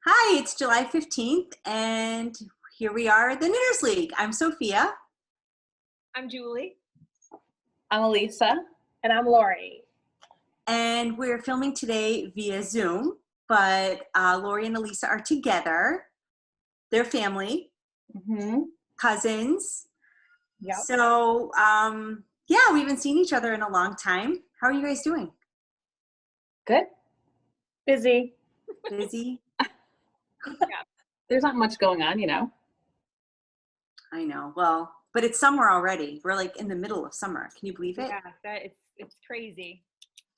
Hi, it's July 15th, and here we are at the Knitters League. I'm Sophia. I'm Julie. I'm Elissa. And I'm Laurie. And we're filming today via Zoom, but Laurie and Elissa are together. They're family, cousins. Yep. So, yeah, we haven't seen each other in a long time. How are you guys doing? Good. Busy. Busy? There's not much going on, you know. I know. Well, but it's summer already. We're like in the middle of summer. Can you believe it? Yeah, it's crazy.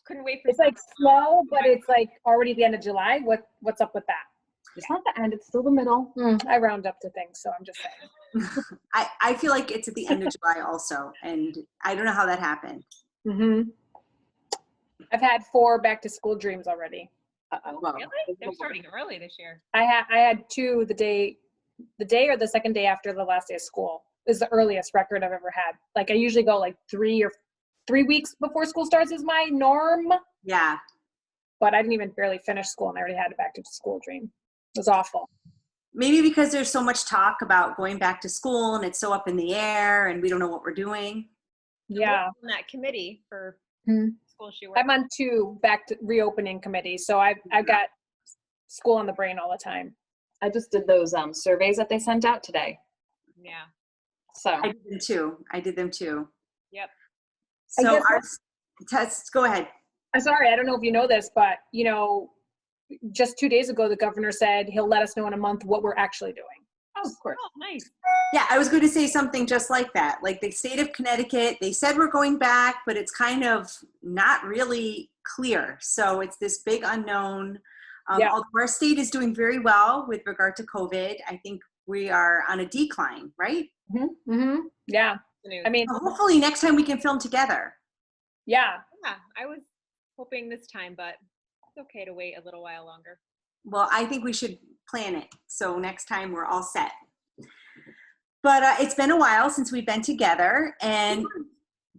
Couldn't wait for It's like slow, but it's like already the end of July. What's up with that? It's not the end, it's still the middle. I round up to things, so I'm just saying. I feel like it's at the end of July also, and I don't know how that happened. I've had 4 back to school dreams already. Well, Really? They're starting early this year. I had 2 the day or the second day after the last day of school is the earliest record I've ever had. Like I usually go like 3 weeks before school starts is my norm. yeah. But I didn't even barely finish school and I already had a back to school dream. It was awful. Maybe because there's so much talk about going back to school and it's so up in the air and we don't know what we're doing. Yeah. On that committee for school she works. I'm on 2 back to reopening committees, so I've got school on the brain all the time. I just did those surveys that they sent out today. Yeah. So I did them too. Yep. I So guess our tests, go ahead. I'm sorry, I don't know if you know this, but you know, just 2 days ago, the governor said he'll let us know in a month what we're actually doing. of course. Oh, nice. Yeah, I was going to say something just like that. Like the state of Connecticut, they said we're going back, but it's kind of not really clear. So it's this big unknown. Yeah. Although our state is doing very well with regard to COVID, I think we are on a decline, right? Yeah. I mean, So hopefully next time we can film together. yeah. Yeah, I was hoping this time, but it's okay to wait a little while longer. Well, I think we should plan it. So next time we're all set. But it's been a while since we've been together, and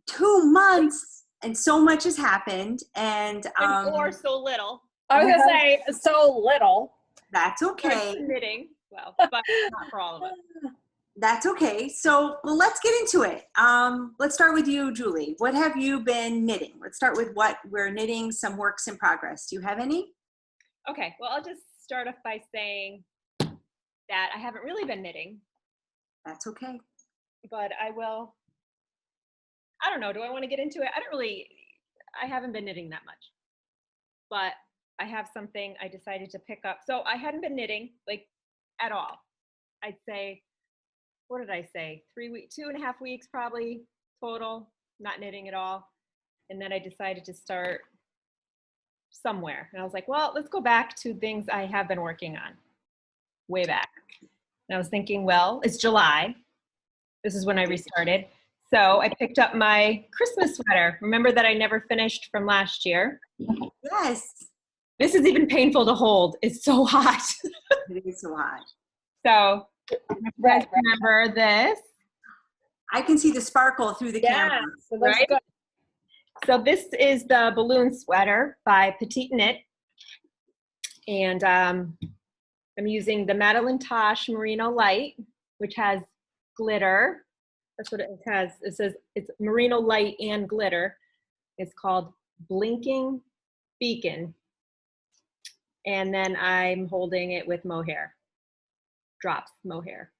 2 months, and so much has happened. And Or so little. I was gonna say so little. that's okay. Knitting. Well, but not for all of us. That's okay. So, well, let's get into it. Let's start with you, Julie. What have you been knitting? Let's start with what we're knitting, some works in progress. Do you have any? Okay, well, I'll just start off by saying that I haven't really been knitting, That's okay. but I will. I don't know. Do I want to get into it? I haven't been knitting that much, but I have something I decided to pick up. So I hadn't been knitting like at all. I'd say, what did I say? 3 weeks, 2.5 weeks probably total, not knitting at all. And then I decided to start somewhere. And I was like, well, let's go back to things I have been working on way back. And I was thinking, well, it's July. This is when I restarted. So I picked up my Christmas sweater. Remember that I never finished from last year? Yes. This is even painful to hold. It's so hot. It is so hot. So you guys remember this? I can see the sparkle through the Yeah. camera. So that's Right? good. So this is the balloon sweater by Petite Knit. And I'm using the Madeline Tosh Merino Light, which has glitter. That's what it has. It says it's Merino Light and glitter. It's called Blinking Beacon. And then I'm holding it with mohair. Drops mohair.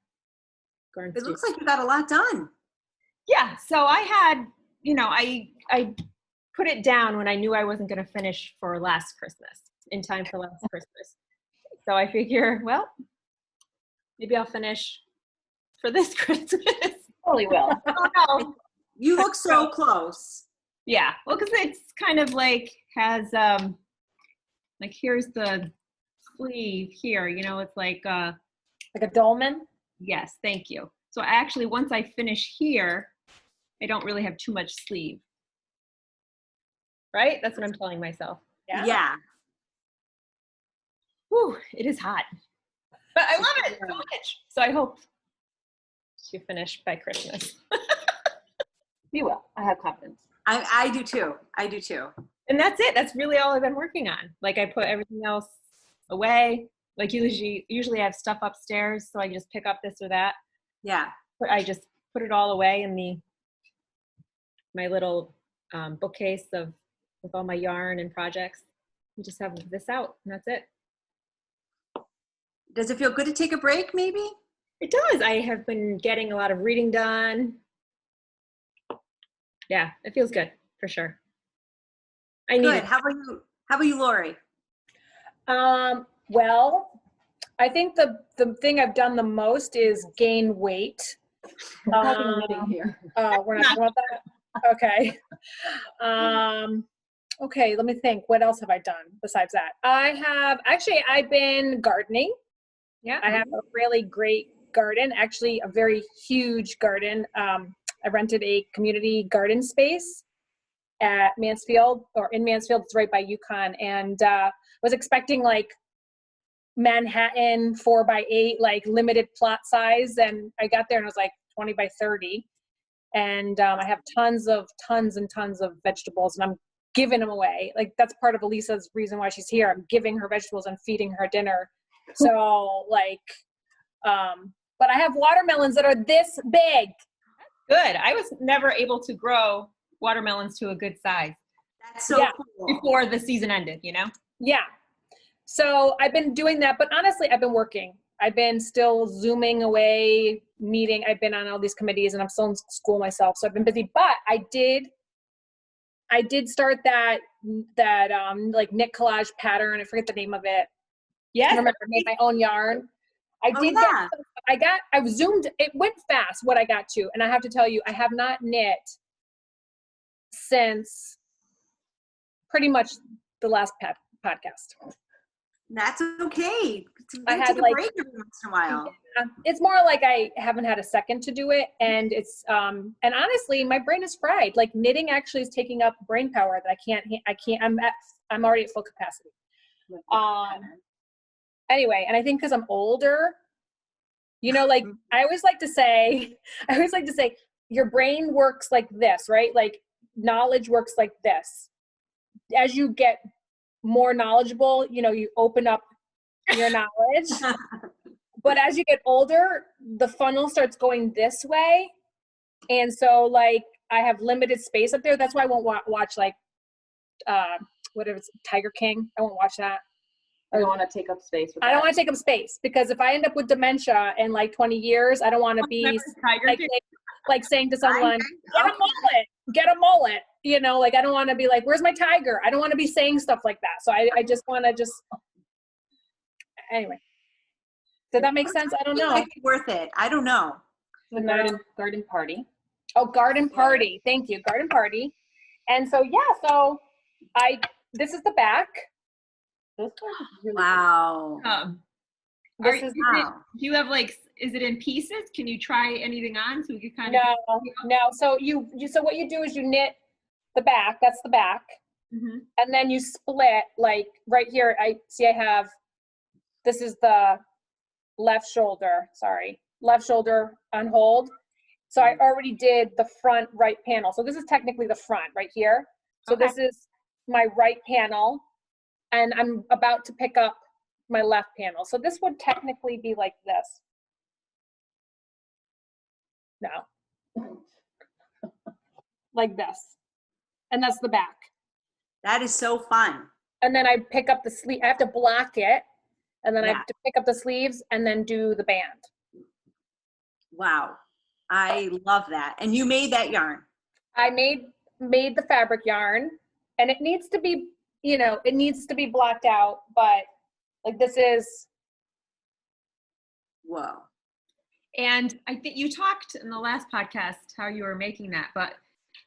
It looks like you got a lot done. Yeah, so I had, I put it down when I knew I wasn't going to finish for last Christmas, in time for last Christmas. So I figure, well, maybe I'll finish for this Christmas. Totally will. Oh, no. You look so close. Yeah, well, because it's kind of like has, like here's the sleeve here, it's like, Like a dolman. yes, thank you. So actually, once I finish here, I don't really have too much sleeve. Right? That's what I'm telling myself. Yeah. Whew, it is hot. But I love it so much. So I hope to finish by Christmas. You will. I have confidence. I do too. I do too. And that's it. That's really all I've been working on. Like I put everything else away. Like usually I have stuff upstairs, so I can just pick up this or that. Yeah. But I just put it all away in my little bookcase with all my yarn and projects. We just have this out, and that's it. Does it feel good to take a break, maybe? It does. I have been getting a lot of reading done. Yeah, it feels good for sure. I need Good. it. How about you, Laurie? Well, I think the thing I've done the most is gain weight. We're talking knitting here. We're not talking about that? Okay. Okay, let me think. What else have I done besides that? I've been gardening. Yeah. I have a really great garden, actually a very huge garden. I rented a community garden space at Mansfield, or in Mansfield. It's right by UConn, and was expecting like Manhattan 4x8, like limited plot size, and I got there and it was like 20 by 30, and I have tons and tons of vegetables, and I'm giving them away. Like that's part of Elissa's reason why she's here. I'm giving her vegetables and feeding her dinner. So like, but I have watermelons that are this big. Good. I was never able to grow watermelons to a good size That's so cool. before the season ended, you know? Yeah. So I've been doing that, but honestly, I've been working. I've been still Zooming away, meeting. I've been on all these committees, and I'm still in school myself. So I've been busy, but I did start that like knit collage pattern. I forget the name of it. Yes. I remember I made my own yarn. I did yeah. that. I zoomed, it went fast what I got to. And I have to tell you, I have not knit since pretty much the last podcast. That's okay. I had Take a like break every once in a while. it's more like I haven't had a second to do it, and it's and honestly my brain is fried. Like knitting actually is taking up brain power that I'm already at full capacity. Anyway, and I think because I'm older, you know, like I always like to say your brain works like this, right? Like knowledge works like this. As you get more knowledgeable, you know, you open up your knowledge. But as you get older, the funnel starts going this way. And so like I have limited space up there. That's why I won't watch like whatever it's Tiger King. I won't watch that. I don't want to take up space. I don't want to take up space, because if I end up with dementia in like 20 years, I don't want to be like saying to someone, get a mullet, you know, like I don't want to be like, where's my tiger? I don't want to be saying stuff like that. So I just want to anyway. Did that make sense? I don't know. It might be worth it. I don't know. The garden party. Oh, garden party. Thank you. Garden party. And so, yeah, so this is the back. This one is really Wow. Do you have like, is it in pieces? Can you try anything on so we can kind of? No. So so what you do is you knit the back. That's the back. Mm-hmm. And then you split like right here. This is the left shoulder on hold. So I already did the front right panel. So this is technically the front right here. So Okay. This is my right panel, and I'm about to pick up my left panel. So this would technically be like this. No. Like this. And that's the back. That is so fun. And then I pick up the sleeve. I have to block it. And then I have to pick up the sleeves and then do the band. Wow. I love that. And you made that yarn. I made the fabric yarn, and it needs to be, you know, it needs to be blocked out, but like this is. Whoa. And I think you talked in the last podcast how you were making that, but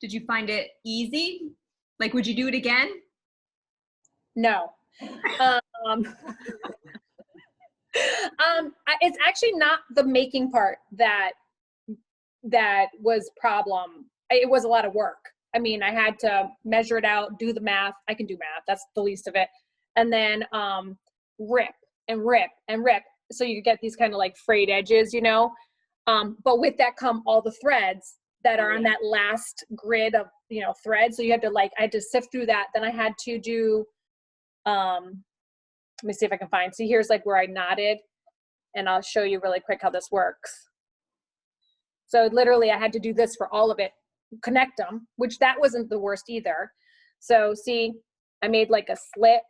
did you find it easy? Like, would you do it again? No. It's actually not the making part that was problem. It was a lot of work. I mean, I had to measure it out, do the math. I can do math. That's the least of it. And then rip and rip and rip. So you get these kind of like frayed edges, you know. But with that come all the threads that are on that last grid of, you know, threads. So you had to I had to sift through that. Then I had to do Let me see if I can find. See, here's like where I knotted, and I'll show you really quick how this works. So literally I had to do this for all of it, connect them, which that wasn't the worst either. So see, I made like a slit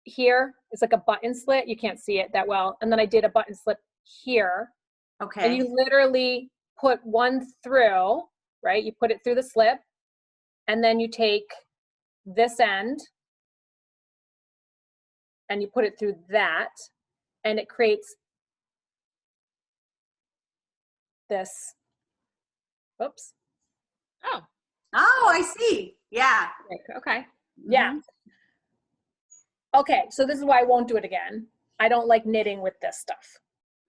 here. It's like a button slit. You can't see it that well. And then I did a button slit here. Okay. And you literally put one through, right? You put it through the slip, and then you take this end and you put it through that, and it creates this. Oops. Oh, Oh, I see. Yeah. okay. Yeah. Okay, so this is why I won't do it again. I don't like knitting with this stuff.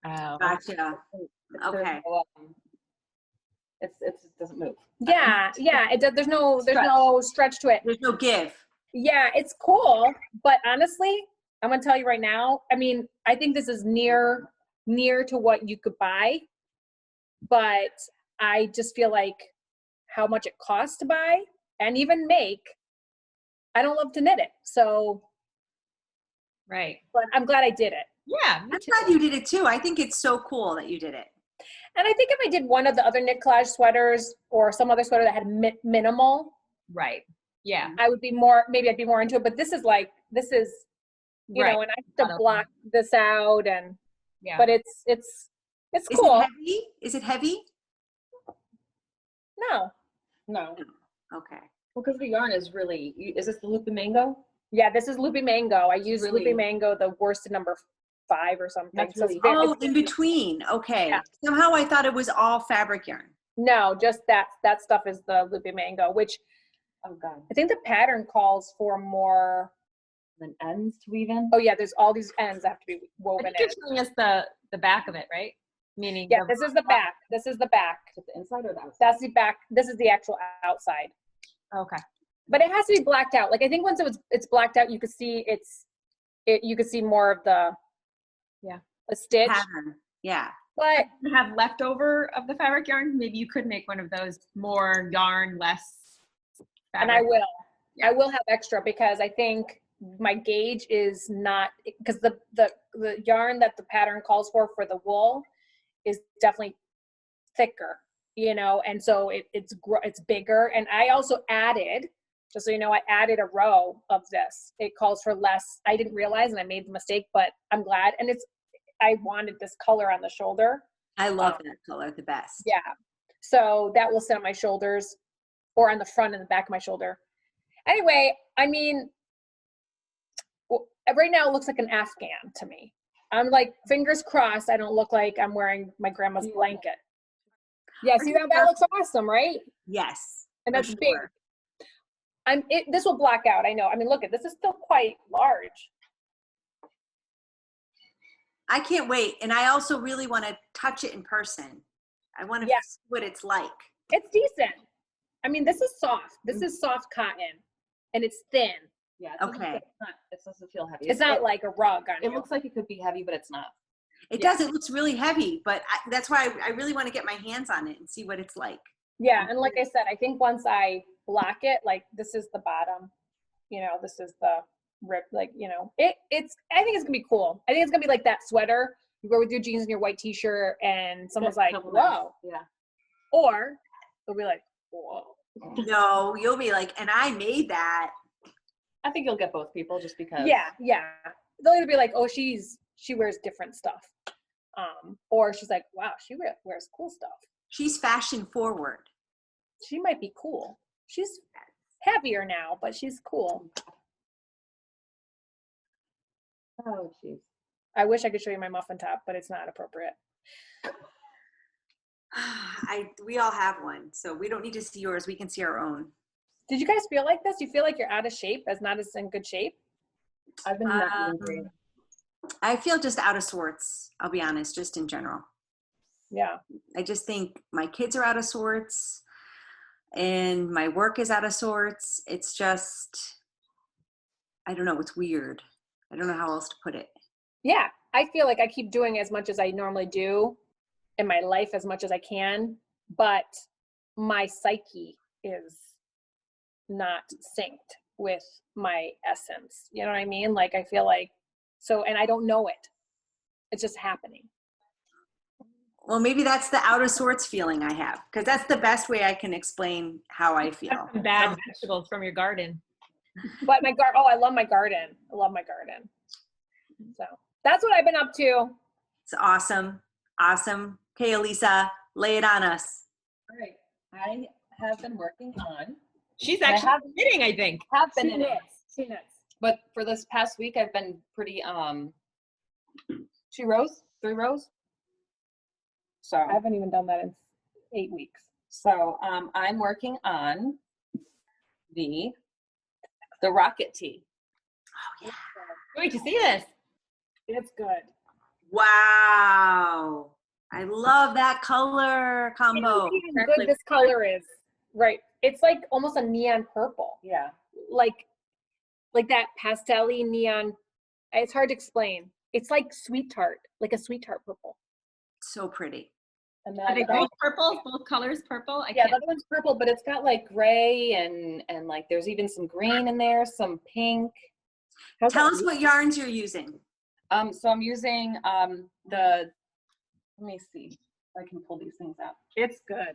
Oh, Gotcha. Okay. It doesn't move. Yeah, yeah. There's no stretch to it. There's no give. Yeah, it's cool, but honestly, I'm gonna tell you right now. I mean, I think this is near to what you could buy, but I just feel like how much it costs to buy and even make. I don't love to knit it, so. right. But I'm glad I did it. Yeah, me I'm too. glad you did it too. I think it's so cool that you did it. And I think if I did one of the other knit collage sweaters or some other sweater that had minimal, Right. Yeah. I would be more, maybe I'd be more into it. But this is, you Right. know, and I have to block this out, and Yeah. but it's Is cool. it heavy? Is it heavy? No. Okay. Well, because the yarn is really, is this the Loopy Mango? Yeah, this is Loopy Mango. I use really- Loopy Mango, the worsted number 5 or something. That's So it's really- very- Oh, it's- in between. Okay. Yeah. Somehow I thought it was all fabric yarn. no, just that stuff is the Loopy Mango, which Oh, God. I think the pattern calls for more. Then ends to weave in? Oh yeah, there's all these ends that have to be I woven think in. you're showing us the back of it, right? Meaning. Yeah, this is the back. This is the back. Is it the inside or the outside? That's the back. This is the actual outside. Okay. But it has to be blacked out. Like I think once it's blacked out, you could see you could see more of the a stitch. Pattern. Yeah. But You have leftover of the fabric yarn. Maybe you could make one of those more yarn, less fabric. and I will have extra because I think my gauge is not because the yarn that the pattern calls for the wool is definitely thicker, you know, and so it's bigger. And I also added, just so you know, I added a row of this. It calls for less. I didn't realize, and I made the mistake, but I'm glad. And I wanted this color on the shoulder. I love that color the best. Yeah. So that will sit on my shoulders or on the front and the back of my shoulder. Anyway, I mean, right now it looks like an Afghan to me. I'm like, fingers crossed, I don't look like I'm wearing my grandma's blanket. Yeah, see that looks awesome, right? Yes. And for that's big. sure. This will black out, I know. I mean, look at this is still quite large. I can't wait. And I also really want to touch it in person. I want to Yeah. see what it's like. It's decent. I mean, this is soft. This is soft cotton, and it's thin. Yeah. Okay. It doesn't feel heavy. It's not like a rug on It you. looks like it could be heavy, but it's not. It Yeah. does. It looks really heavy, but that's why I really want to get my hands on it and see what it's like. Yeah, and like I said, I think once I block it, like this is the bottom, you know, this is the rip, like, you know, I think it's gonna be cool. I think it's gonna be like that sweater you wear with your jeans and your white t-shirt, and someone's like, whoa. Yeah. Or they'll be like, whoa. No, you'll be like, and I made that. I think you'll get both people just because. Yeah. They'll either be like, oh, she wears different stuff. Or she's like, wow, she wears cool stuff. She's fashion forward. She might be cool. She's heavier now, but she's cool. Oh, jeez. I wish I could show you my muffin top, but it's not appropriate. We all have one, so we don't need to see yours. We can see our own. Did you guys feel like this? You feel like you're out of shape, not as in good shape? I've been not eating great. I feel just out of sorts, I'll be honest, just in general. Yeah. I just think my kids are out of sorts and my work is out of sorts. It's just, I don't know, it's weird. I don't know how else to put it. Yeah. I feel like I keep doing as much as I normally do in my life, as much as I can, but my psyche is not synced with my essence. You know what I mean? Like, I feel like So, and I don't know it. It's just happening. Well, maybe that's the out of sorts feeling I have, because that's the best way I can explain how I feel. Some bad vegetables from your garden. But my garden, I love my garden. I love my garden. So that's what I've been up to. It's awesome. Awesome. Okay, Elissa, lay it on us. All right. I have been working on. She's actually knitting, I think. Have been knitting. She knits. But for this past week, I've been pretty 2 rows, 3 rows. So I haven't even done that in 8 weeks. So I'm working on the rocket tee. Oh, yeah. Wait to see this. It's good. Wow. I love that color combo. Look how good this color is. Right. It's like almost a neon purple. Yeah. Like that pastel-y neon. It's hard to explain. It's like sweet tart, like a sweet tart purple. So pretty. And Are they then both purple? Both colors purple? the other one's purple, but it's got like gray and like there's even some green in there, some pink. Tell us what yarns you're using. So I'm using let me see if I can pull these things out. It's good.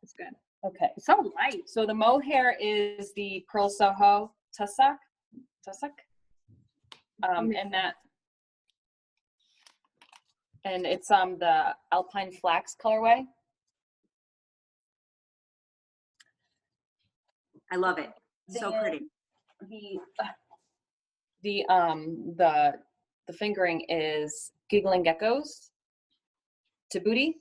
It's good. Okay. It's so light. So the mohair is the Pearl Soho Tussock. And it's the Alpine Flax colorway. I love it. So pretty. The fingering is Giggling Geckos. Tabooty.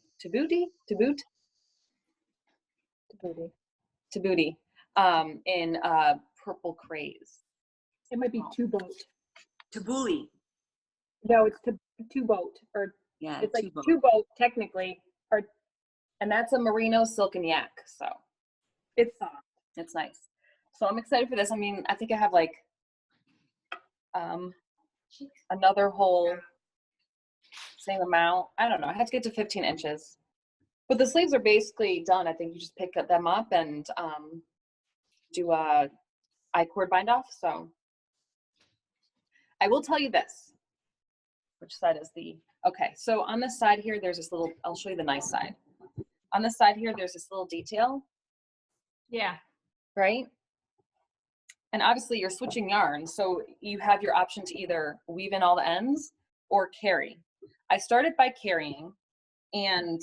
In Purple Craze. It might be two boat. Tabbouleh. No, it's two boat, or Yeah, it's like two boat technically, or and that's a merino silk and yak. So it's soft. it's nice. So I'm excited for this. I mean, I think I have like another whole same amount. I don't know. I had to get to 15 inches. But the sleeves are basically done. I think you just pick them up and do a I-cord bind off. So I will tell you this. Which side is okay. So on this side here, there's this little, I'll show you the nice side. On this side here, there's this little detail. Yeah. Right? And obviously you're switching yarns. So you have your option to either weave in all the ends or carry. I started by carrying and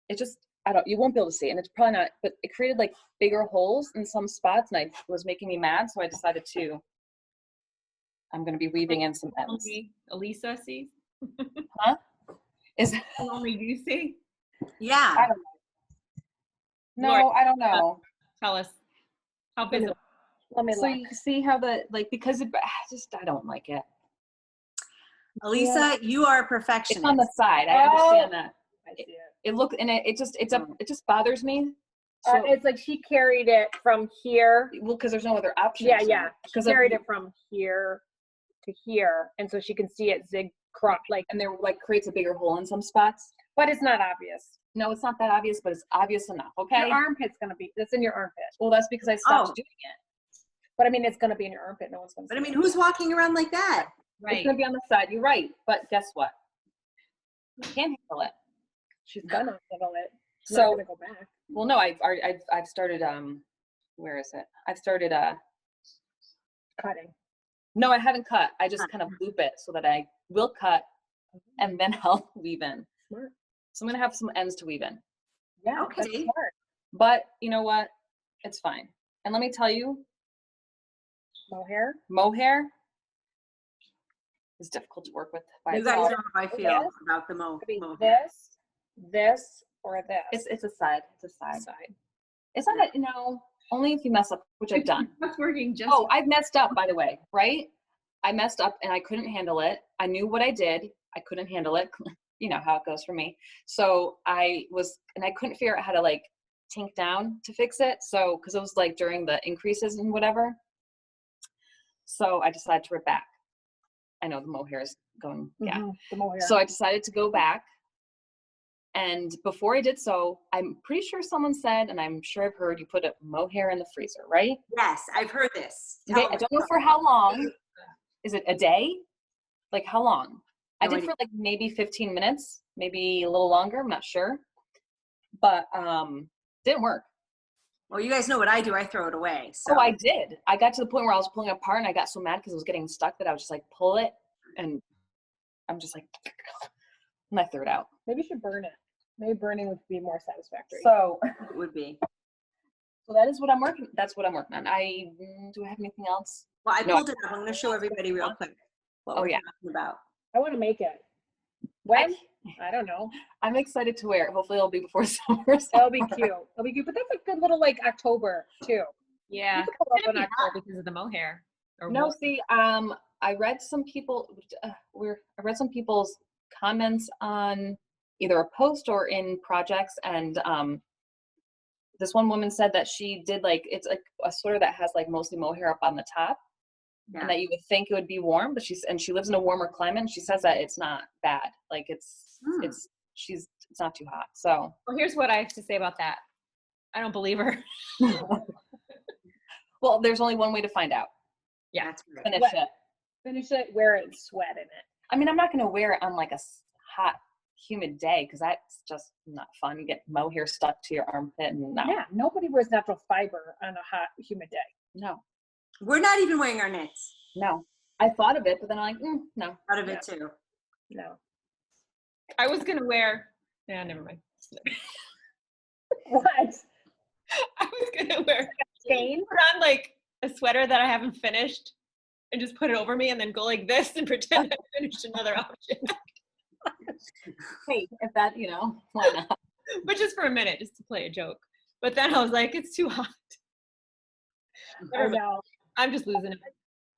it just, you won't be able to see it, and it's probably not, but it created like bigger holes in some spots and it was making me mad. So I decided I'm going to be weaving in some ends. Only Elissa sees? Huh? Is only you see? Yeah. I don't know. No, Laurie, I don't know. Tell us how visible. Let me So look. you see how because I don't like it. Elissa, you are a It's perfectionist. on the side. I understand that. I see it. It look and it just bothers me. So, It's like she carried it from here. well, because there's no other option. Yeah. She Because carried it from here to here, and so she can see it zig crop like. and there like creates a bigger hole in some spots. But it's not obvious. No, it's not that obvious, but it's obvious enough. Okay. Your armpit's gonna be. That's in your armpit. Well, that's because I stopped Oh. doing it. But I mean, it's gonna be in your armpit. No one's gonna. But see I mean, it. who's walking around like that? Right. It's gonna be on the side. You're right, but guess what? I can't handle it. She's gonna handle it. She's So- not gonna go back. Well, no, I've started. Where is it? I've started. Cutting. No, I haven't cut. I just kind of loop it so that I will cut, and then I'll weave in. Smart. So I'm gonna have some ends to weave in. Yeah. Okay. That's smart. But you know what? It's fine. And let me tell you, mohair is difficult to work with by You guys itself. know how I feel Yes. about the mo. Could be mo- this, or this. It's a side. It's a side. It's not only if you mess up, which I've done. That's working just. Oh, I've messed up, by the way, right? I messed up and I couldn't handle it. I knew what I did. I couldn't handle it. You know how it goes for me. So I couldn't figure out how to like tink down to fix it. So, cause it was like during the increases and whatever. So I decided to rip back. I know the mohair is going, yeah. Mhm, the mohair. So I decided to go back. And before I did so, I'm pretty sure someone said, and I'm sure I've heard, you put a mohair in the freezer, right? Yes, I've heard this. Okay, Tell I us. don't know for how long, is it a day? Like how long? I No did idea. for like maybe 15 minutes, maybe a little longer. I'm not sure, but didn't work. Well, you guys know what I do. I throw it away. So Oh, I did. I got to the point where I was pulling it apart and I got so mad because it was getting stuck that I was just like, pull it. And I'm just like, and I threw it out. Maybe you should burn it. Maybe burning would be more satisfactory. So, it would be. so that is what I'm working. That's what I'm working on. Do I have anything else? Well, I No. pulled it up. I'm going to show everybody real quick what Oh, we're yeah. talking about. I want to make it. When? I don't know. I'm excited to wear it. Hopefully it'll be before summer. That'll be cute. That'll be cute. But that's a good little like October too. Yeah. You can pull It's up gonna in be hot October. because of the mohair. Or No, wool. see, I read some people, I read some people's comments on either a post or in projects, and this one woman said that she did like, it's like a sweater that has like mostly mohair up on the top, Yeah. and that you would think it would be warm, but she lives in a warmer climate, and she says that it's not bad. Like it's not too hot. So Well, here's what I have to say about that. I don't believe her. well, there's only one way to find out. Yeah. That's great. Finish What? it. Finish it, wear it, and sweat in it. I mean, I'm not going to wear it on like a hot, humid day because that's just not fun. You get mohair stuck to your armpit, and no, Yeah, nobody wears natural fiber on a hot, humid day. no, We're not even wearing our knits. no. I thought of it, but then I'm like, no. Out of it too. No. I was gonna wear. Yeah, never mind. What? I was gonna wear. Stain? Put on like a sweater that I haven't finished, and just put it over me, and then go like this and pretend I finished another option. Hey, if that, why not? But just for a minute, just to play a joke. But then I was like, it's too hot. I know. I'm just losing it.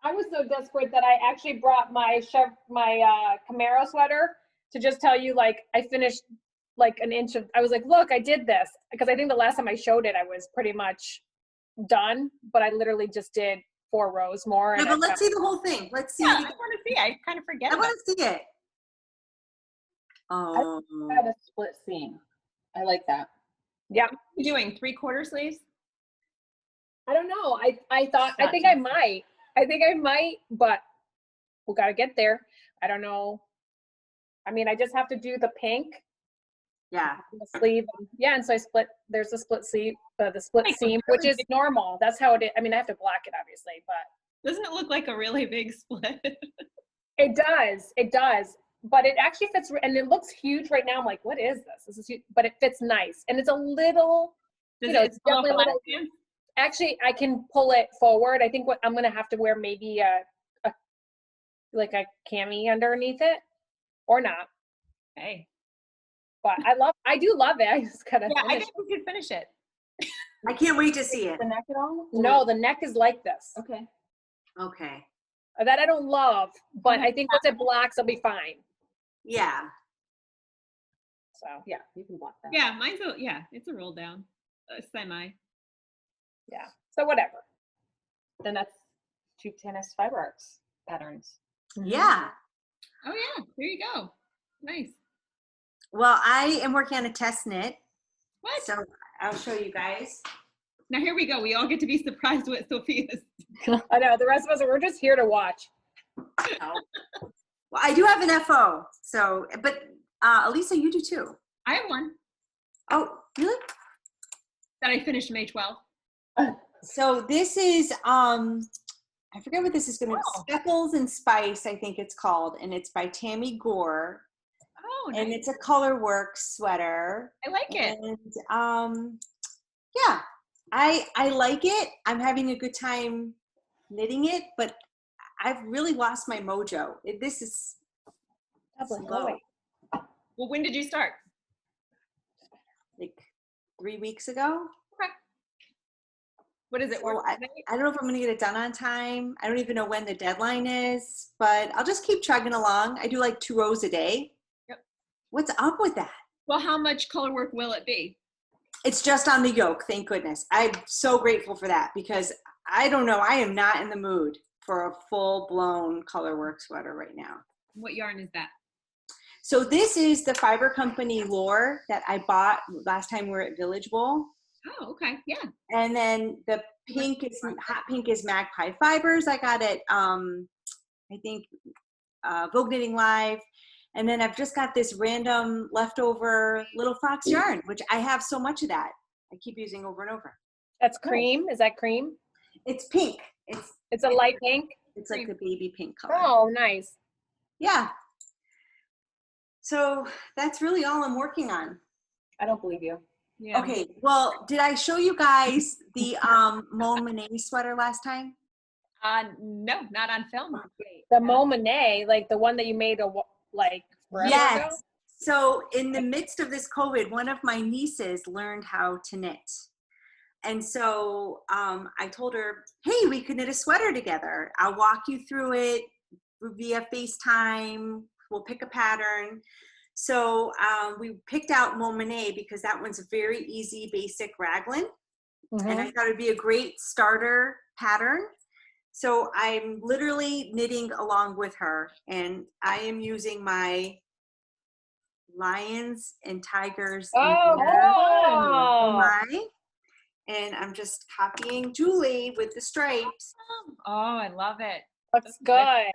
I was so desperate that I actually brought my Camaro sweater to just tell you, like, I finished like an inch of, I was like, look, I did this. Because I think the last time I showed it, I was pretty much done, but I literally just did 4 rows more. No, And but let's see the whole thing. Let's see Yeah, it I again. want to see. I kind of forget I about want to see it. Oh. I had a split seam. I like that. Yeah. it. You doing 3/4 sleeves? I don't know. I thought, I Not think too I might. I think I might, but we got to get there. I don't know. I mean, I just have to do the pink, Yeah. the sleeve. Yeah, and so there's a split sleeve, the split Like, seam, really which is normal. That's how it is. I mean, I have to black it, obviously, but Doesn't it look like a really big split? it does. It does. But it actually fits, and it looks huge right now. I'm like, what is this? This is huge, but it fits nice. And it's a little, it's definitely a little, actually, I can pull it forward. I think what I'm going to have to wear maybe like a cami underneath it or not. Hey. But I do love it. I just gotta Yeah, I finish. think we could finish it. I can't wait to see it. The neck at all? No, the neck is like this. Okay. Okay. That I don't love, but I think once it blocks, I'll be fine. Yeah. So Yeah, you can block that. Yeah, it's a roll down. Semi. yeah. So whatever. Then that's 2 tennis fiber arcs patterns. Yeah. Oh yeah, there you go. Nice. Well, I am working on a test knit, What? so I'll show you guys. Now here we go. We all get to be surprised what Sophia's. I know the rest of us we're just here to watch. Well, I do have an FO, so, but Elissa, you do too. I have one Oh, really? that I finished May 12th. So this is, I forget what this is going to be. Oh. Speckles and Spice, I think it's called, and it's by Tammy Gore, Oh, and nice. it's a color work sweater. I like it. And yeah, I like it. I'm having a good time knitting it, but I've really lost my mojo. This is slow. Well, when did you start? Like 3 weeks ago. Okay. What is it? So I don't know if I'm going to get it done on time. I don't even know when the deadline is, but I'll just keep chugging along. I do like 2 rows a day. Yep. What's up with that? Well, how much color work will it be? It's just on the yoke, thank goodness. I'm so grateful for that because I don't know. I am not in the mood for a full-blown color work sweater right now. What yarn is that? So this is the fiber company Laurie that I bought last time we were at Village Bowl. Oh, okay. Yeah. And then the pink is hot pink is Magpie Fibers. I got it. I I think, Vogue Knitting Live. And then I've just got this random leftover Little Fox yarn, which I have so much of that. I keep using over and over. That's cream. Is that cream? It's pink. It's a light pink. It's like the baby pink color. Oh, nice. Yeah. So that's really all I'm working on. I don't believe you. Yeah. Okay. Well, did I show you guys the Mon Manet sweater last time? No, not on film. The Mon Manet, like the one that you made like forever ago? Yes. So in the midst of this COVID, one of my nieces learned how to knit. And so I told her, hey, we could knit a sweater together. I'll walk you through it via FaceTime. We'll pick a pattern. So we picked out Mon Manet because that one's a very easy, basic raglan. Mm-hmm. And I thought it'd be a great starter pattern. So I'm literally knitting along with her. And I am using my Lions and Tigers. Oh, And I'm just copying Julie with the stripes. Oh, I love it. looks good.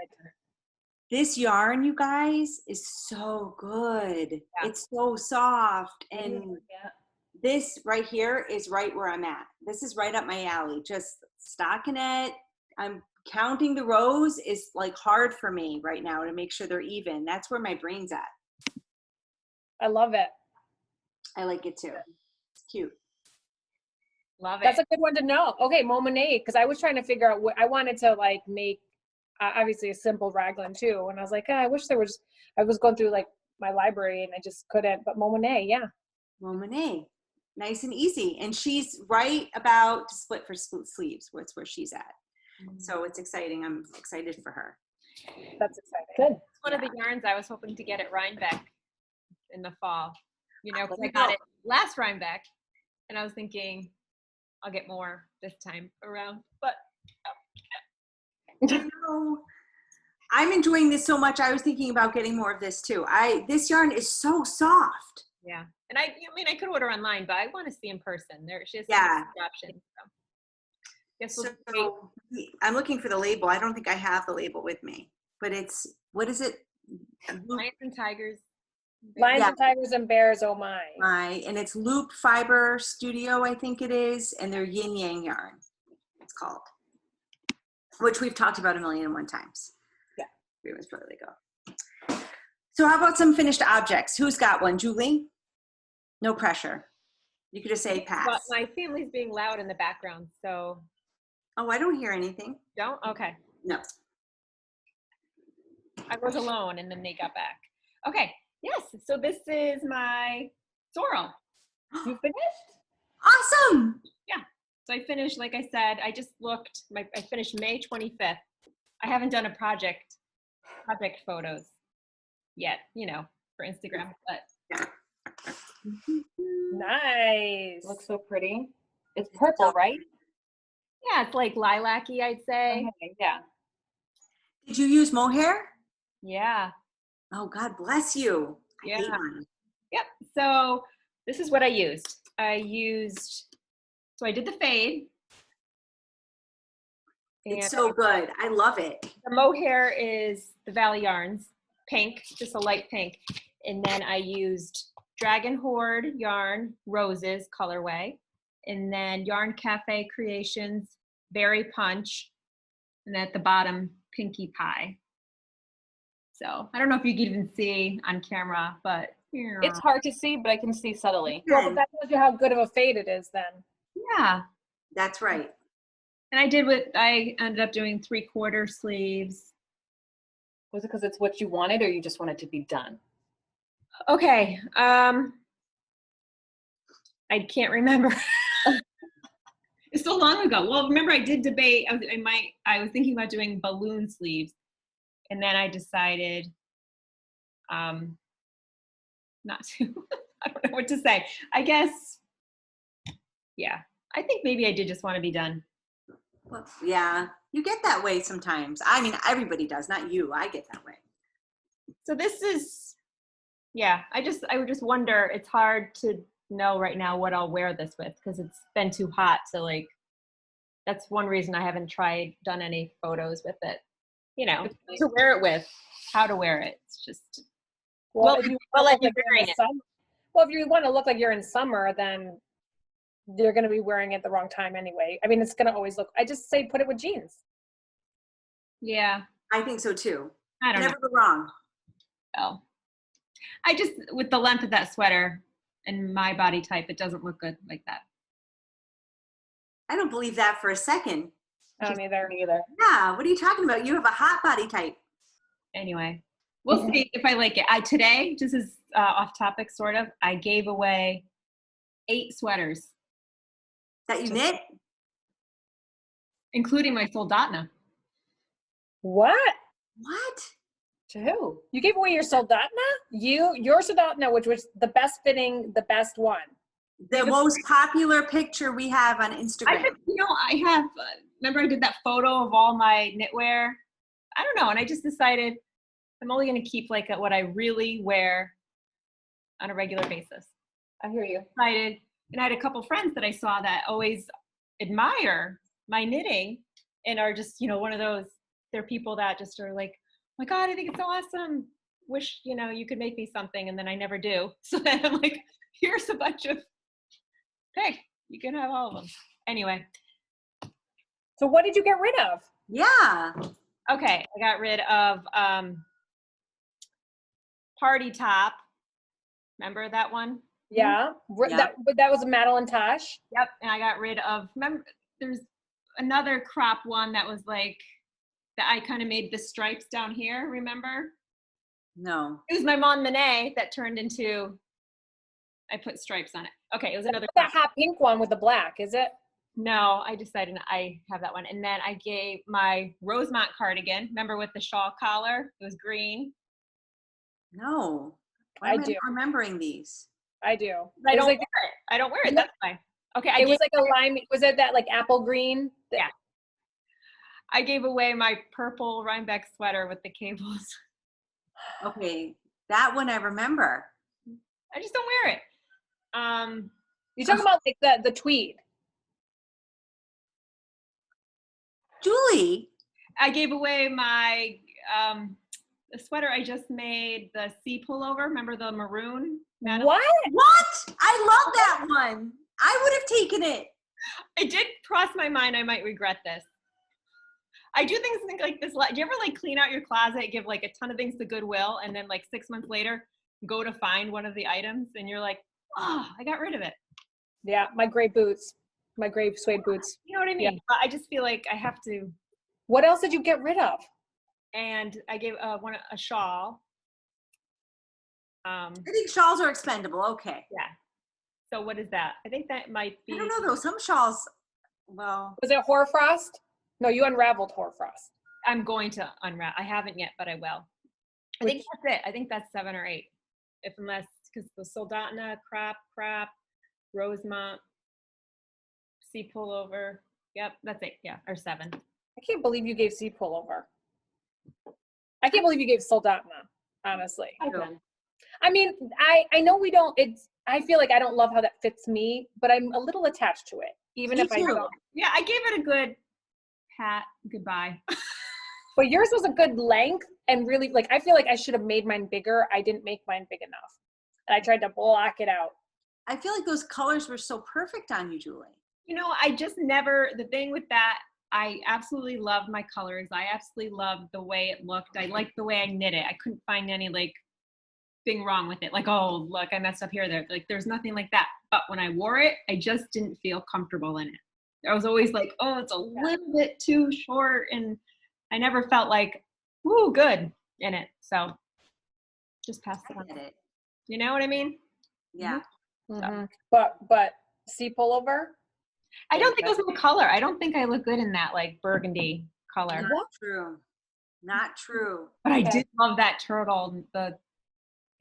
This yarn, you guys, is so good. Yeah. It's so soft. Mm-hmm. And this right here is right where I'm at. This is right up my alley. Just stockinette. I'm counting the rows is like hard for me right now to make sure they're even. That's where my brain's at. I love it. I like it too. It's cute. Love it. That's a good one to know. Okay, Mon Manet, because I was trying to figure out what I wanted to like make. Obviously a simple raglan too, and I was like, I wish there was. I was going through like my library and I just couldn't. But Mon Manet, yeah. Mon Manet, nice and easy, and she's right about to split for split sleeves. What's where she's at. So it's exciting. I'm excited for her. That's exciting. Good. It's one of the yarns I was hoping to get at Rhinebeck in the fall. You know, because Let I me got know. it last Rhinebeck, and I was thinking I'll get more this time around. But I know. I'm enjoying this so much. I was thinking about getting more of this too. This yarn is so soft. yeah, and I mean, I could order online, but I want to see in person. She has some Yeah. options. So. Guess we'll So I'm looking for the label. I don't think I have the label with me, but it's, what is it? Lions and Tigers. Lions Yeah. and Tigers and Bears, oh my. And it's Loop Fiber Studio, I think it is, and their Yin Yang yarn, it's called, which we've talked about 1,000,001 times. Yeah. We must probably go. So how about some finished objects? Who's got one? Julie? No pressure. You could just say pass. But my family's being loud in the background, so Oh, I don't hear anything. don't? Okay. No. I was alone and then they got back. Okay. Yes. So this is my sorrel. You finished? Awesome. So I finished, like I said, I just looked, I finished May 25th. I haven't done a project photos yet, you know, for Instagram, but Nice. Looks so pretty. It's purple, right? yeah, it's like lilac-y, I'd say. Okay, yeah. Did you use mohair? Yeah. Oh, God bless you. I hate Yeah. mine. Yep. So this is what I used. So I did the fade. It's And so good. I love it. the mohair is the Valley Yarns, pink, just a light pink. And then I used Dragon Horde yarn, roses colorway. And then Yarn Cafe Creations, Berry Punch. And at the bottom, Pinkie Pie. So I don't know if you can even see on camera, but It's hard to see, but I can see subtly. Well, but that tells you how good of a fade it is then. yeah. That's right. And I ended up doing 3/4 sleeves. Was it because it's what you wanted, or you just want it to be done? Okay. I can't remember. It's so long ago. Well, remember I did debate. I was thinking about doing balloon sleeves, and then I decided not to. I don't know what to say. I guess, yeah. I think maybe I did just want to be done. Well, yeah, you get that way sometimes. I mean, everybody does, not you. I get that way. So this is, yeah. I would just wonder. It's hard to know right now what I'll wear this with because it's been too hot. So like, that's one reason I haven't done any photos with it. you know, to wear it with, how to wear it. It's just, Well, well, if you well, wanna like look you're you're in wearing the it. summer, well, if you want to look like you're in summer, then you're going to be wearing it the wrong time anyway. I mean, it's going to always look. I just say put it with jeans. Yeah, I think so too. I don't Never go wrong. know. I just, with the length of that sweater and my body type, it doesn't look good like that. I don't believe that for a second. I don't either. Me either. Yeah, what are you talking about? You have a hot body type. Anyway, we'll see if I like it. Today, just as off topic, sort of, I gave away 8 sweaters, That you knit? including my soldatna. What? What? To who? You gave away your soldatna? Your soldatna, which was the best fitting, the best one. The most popular picture we have on Instagram. I have, remember I did that photo of all my knitwear? I don't know, and I just decided I'm only going to keep like what I really wear on a regular basis. I hear you. Excited, and I had a couple friends that I saw that always admire my knitting and are just, one of those, they're people that just are like, oh my God, I think it's so awesome. Wish, you could make me something, and then I never do. So then I'm like, here's a bunch of, hey, you can have all of them. Anyway. So what did you get rid of? Yeah. Okay, I got rid of Party Top. Remember that one? Yeah. Yeah. That was Madeline Tosh. Yep, and I got rid of, remember, there's another crop one that was like, that I kind of made the stripes down here, remember? No. It was my Mon Manet that turned into, I put stripes on it. Okay, it was another That crop. hot pink one with the black, is it? No, I decided I have that one. And then I gave my Rosemont cardigan, remember with the shawl collar? It was green. No. Why I am do. not remembering these? I do. I It was don't like, wear it. I don't wear it, You that's why. Okay, it was like a lime, was it that like apple green? Yeah. I gave away my purple Rhinebeck sweater with the cables. Okay. That one I remember. I just don't wear it. You're talking about like the tweed. Julie. I gave away my the sweater I just made, the sea pullover. Remember the maroon? What? What? I love that one. I would have taken it. It did cross my mind I might regret this. I do things like this. Do you ever like clean out your closet, give like a ton of things to Goodwill, and then like 6 months later go to find one of the items and you're like, oh, I got rid of it. Yeah, my gray boots, my gray suede boots. You know what I mean? Yeah. But I just feel like I have to. What else did you get rid of? And I gave one a shawl. I think shawls are expendable. Okay. Yeah. So what is that? I think that might be. I don't know though. Some shawls, well. Was it hoarfrost? No, you unraveled hoarfrost. I'm going to unwrap. I haven't yet, but I will. I think that's it. I think that's 7 or 8. Unless, because the Soldatna, crap, Rosemont, sea pullover. Yep, that's 8. Yeah, or 7. I can't believe you gave sea pullover. I can't believe you gave Soldatna, honestly. I mean, I know we don't, I feel like I don't love how that fits me, but I'm a little attached to it, even Me if I too. don't. Yeah, I gave it a good pat goodbye. But yours was a good length and really, like, I feel like I should have made mine bigger. I didn't make mine big enough. And I tried to block it out. I feel like those colors were so perfect on you, Julie. I just never, the thing with that, I absolutely loved my colors. I absolutely loved the way it looked. I liked the way I knit it. I couldn't find any like thing wrong with it. Like, oh, look, I messed up here. There, like, there's nothing like that. But when I wore it, I just didn't feel comfortable in it. I was always like, oh, it's a little bit too short. And I never felt like, ooh, good in it. So just pass it on. I get it. You know what I mean? Yeah. Mm-hmm. But sea pullover? I don't think it was my color. I don't think I look good in that like burgundy color. Not true. Not true. But I did love that turtle.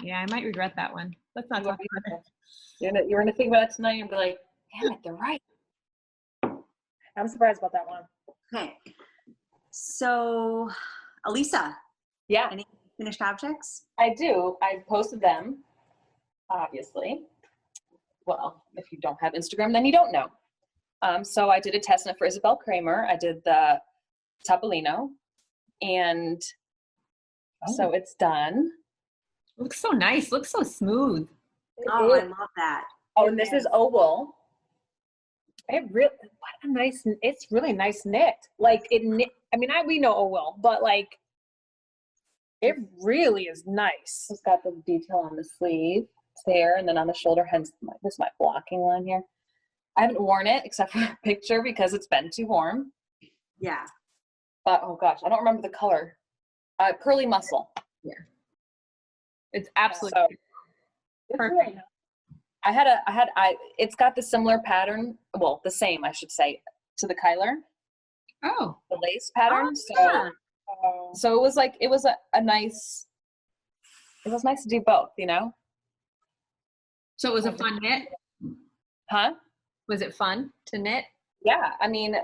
Yeah, I might regret that one. Let's not talk about it. You're gonna think about it tonight and be like, damn it, they're right. I'm surprised about that one. Okay. So, Elissa, Yeah, any finished objects? I do. I posted them, obviously. Well, if you don't have Instagram, then you don't know. So I did a test knit for Isabel Kramer. I did the Topolino. And so it's done. Looks so nice. Looks so smooth. Oh, I love that. Oh, and this is oval. It really, what a nice, it's really nice knit. Like it knit, I mean, we know oval, but like, it really is nice. It's got the detail on the sleeve. It's there, and then on the shoulder, hence this is my blocking line here. I haven't worn it except for a picture because it's been too warm. Yeah. But oh gosh, I don't remember the color. Pearly muscle. Yeah. It's absolutely So, It's perfect. really nice. it's got the similar pattern, well, the same, I should say, to the Kyler, Oh, the lace pattern. yeah. So it was like, it was a nice, it was nice to do both, you know? so it was a fun knit. Huh? Was it fun to knit? Yeah, I mean,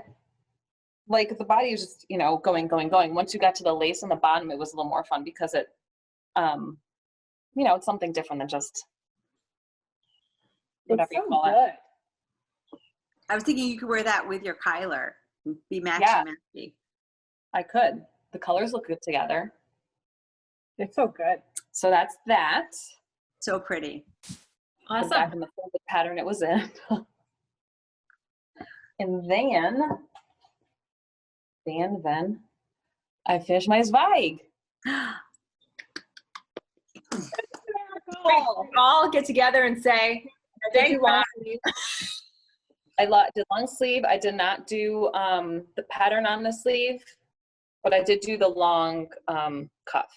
like the body was just, you know, going. Once you got to the lace on the bottom, it was a little more fun because it, you know, it's something different than just whatever It's you so call it. good. I was thinking you could wear that with your Kyler. Be matchy Yeah. matchy. I could. The colors look good together. It's so good. So that's that. So pretty. Put it back in the folded pattern it was in. And then I finished my Zweig. All get together and say, Did you long sleeve? I did long sleeve. I did not do the pattern on the sleeve, but I did do the long cuff.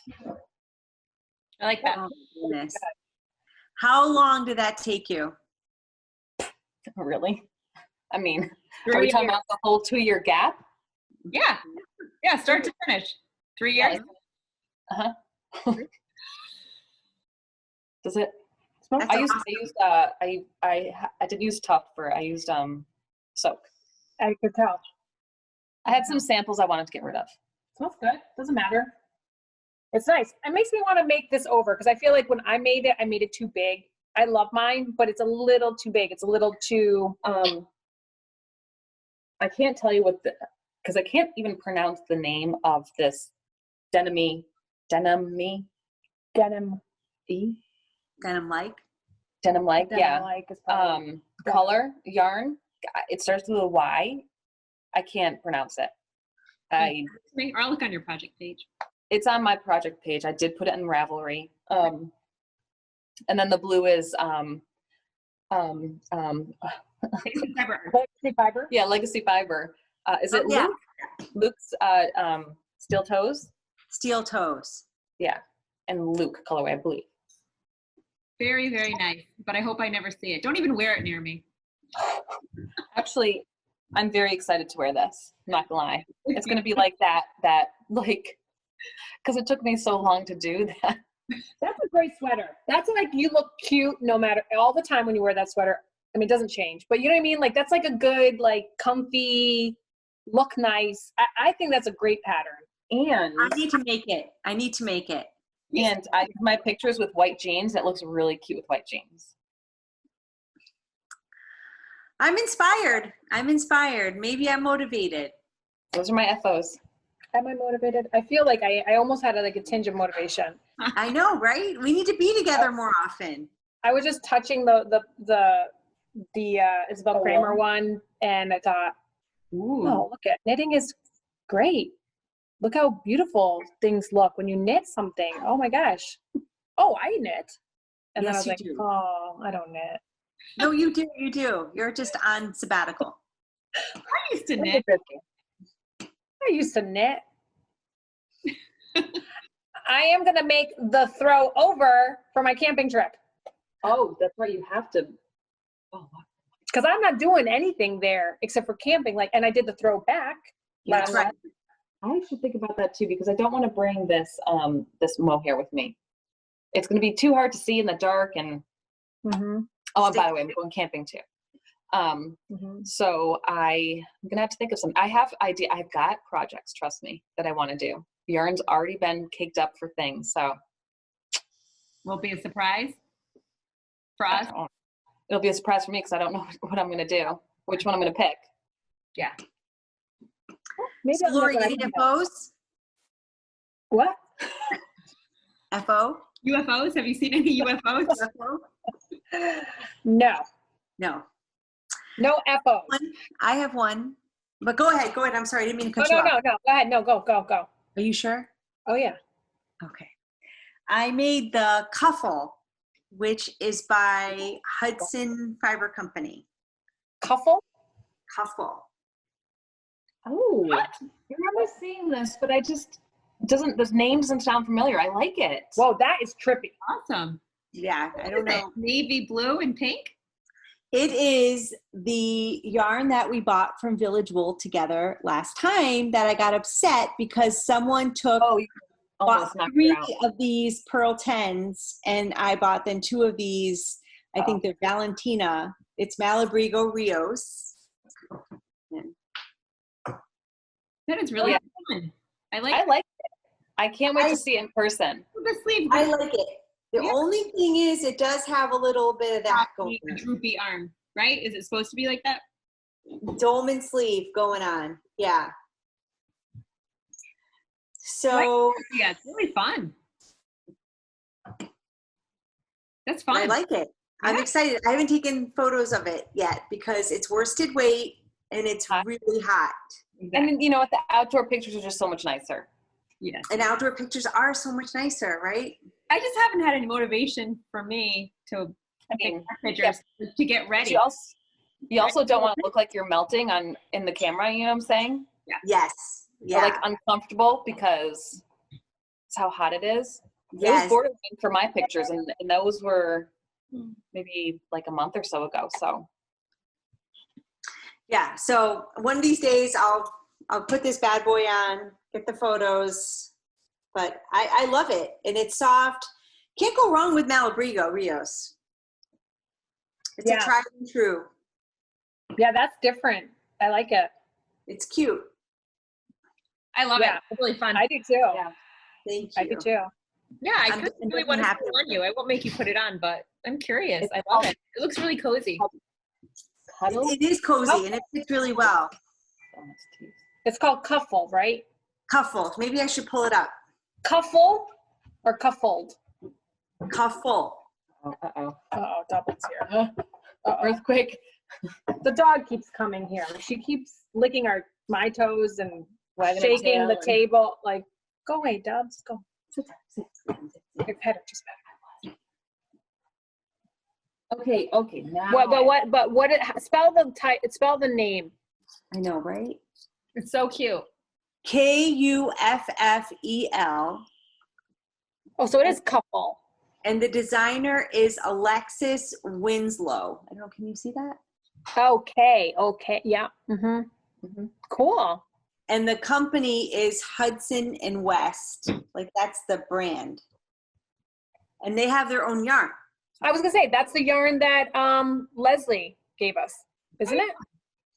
I like that. Oh, goodness. How long did that take you? Really? I mean, are 3 we talking years. about the whole 2-year gap? Yeah. Yeah. Start to finish. 3 years. Uh-huh. Does it? That's I didn't use Tough for, I used soak. I could tell. I had some samples I wanted to get rid of. Smells good. Doesn't matter. It's nice. It makes me want to make this over because I feel like when I made it too big. I love mine, but it's a little too big. It's a little too, I can't tell you because I can't even pronounce the name of this denim denim. Denim like? yeah. Like is probably, Color, yarn. It starts with a Y. I can't pronounce it. Or I'll look on your project page. It's on my project page. I did put it in Ravelry. And then the blue is Legacy fiber. yeah, Legacy Fiber. Is it yeah. Luke's Steel Toes? Steel toes. Yeah, and Luke colorway, I believe. Very, very nice. But I hope I never see it. Don't even wear it near me. Actually, I'm very excited to wear this. I'm not gonna lie. It's gonna be like that like, because it took me so long to do that. That's a great sweater. That's like, you look cute no matter, all the time when you wear that sweater. I mean, it doesn't change, but you know what I mean? Like, that's like a good, like, comfy, look nice. I think that's a great pattern. And I need to make it. and I have my pictures with white jeans. It looks really cute with white jeans. I'm inspired. Maybe I'm motivated. Those are my FOs. Am I motivated? I feel like I almost had a tinge of motivation. I know, right? We need to be together more often. I was just touching the Isabel Kramer one, and I thought, oh, look at knitting is great. Look how beautiful things look when you knit something. Oh my gosh. Oh, I knit. And then I Yes, was you like, do. oh, I don't knit. No, you do. You're just on sabbatical. I used to knit. I used to knit. I am going to make the throw over for my camping trip. Oh, that's right. You have to. Oh, Because I'm not doing anything there except for camping. Like, and I did the throw back. That's right. I should think about that too, because I don't want to bring this this mohair with me. It's going to be too hard to see in the dark. And Mm-hmm. oh, and by the way, I'm going camping too. Mm-hmm. So I'm gonna have to think of some. I've got projects, trust me, that I want to do. Yarn's already been caked up for things, so Will be a surprise for us. it'll be a surprise for me because I don't know what I'm gonna do, which one I'm gonna pick. Yeah. Maybe So, I'll Laurie, get any infos? What? FO? UFOs? Have you seen any UFOs? UFO? No. No. No FOs. I have one. But go ahead. Go ahead. I'm sorry. I didn't mean to Oh, cut you off. no. Go ahead. No, go. Are you sure? Oh, yeah. Okay. I made the Kuffel, which is by Hudson Fiber Company. Kuffel? Kuffel. Oh, I remember seeing this, but this name doesn't sound familiar. I like it. Whoa, that is trippy. Awesome. Yeah, I don't know. Navy blue and pink? It is the yarn that we bought from Village Wool together last time that I got upset because someone took bought 3 of these Pearl 10s and I bought then 2 of these. I think they're Valentina. It's Malabrigo Rios. That is really fun. I like it. I can't wait to see it in person. the sleeve. I like it. The only thing is it does have a little bit of that going on. Droopy arm, right? Is it supposed to be like that? Dolman sleeve going on. Yeah. So yeah, it's really fun. That's fun. I like it. I'm excited. I haven't taken photos of it yet because it's worsted weight and it's really hot. Exactly. I mean, you know what? The outdoor pictures are just so much nicer. Yes. And outdoor pictures are so much nicer, right? I just haven't had any motivation for me to take pictures to get ready. You also don't want to look like you're melting in the camera, you know what I'm saying? Yeah. Yes. Yeah. Or like uncomfortable because it's how hot it is. Yes. It was borderline for my pictures, and those were maybe like a month or so ago. So yeah. So one of these days I'll put this bad boy on, get the photos, but I love it and it's soft. Can't go wrong with Malabrigo Rios. It's a tried and true. Yeah, that's different. I like it. It's cute. I love it. It's really fun. I do too. Yeah. Thank you. I do too. Yeah, I could really want to put it on you. I won't make you put it on, but I'm curious. I love it. It looks really cozy. It is cozy and it fits really well. It's called Kuffel, right? Kuffel. Maybe I should pull it up. Kuffel or Kuffled? Kuffel. Uh-oh. Uh-oh, Double's here. Earthquake. The dog keeps coming here. She keeps licking my toes and Wagging shaking the table. Like, go away, Dubs. Go. Sit. Here, pet her. Just pet her. Okay. Now. Spell the name. I know, right? It's so cute. Kuffel. Oh, so it is Kuffel. And the designer is Alexis Winslow. I don't know, can you see that? Okay. Yeah. Cool. And the company is Hudson and West. Like that's the brand. And they have their own yarn. I was gonna say that's the yarn that Leslie gave us, isn't it?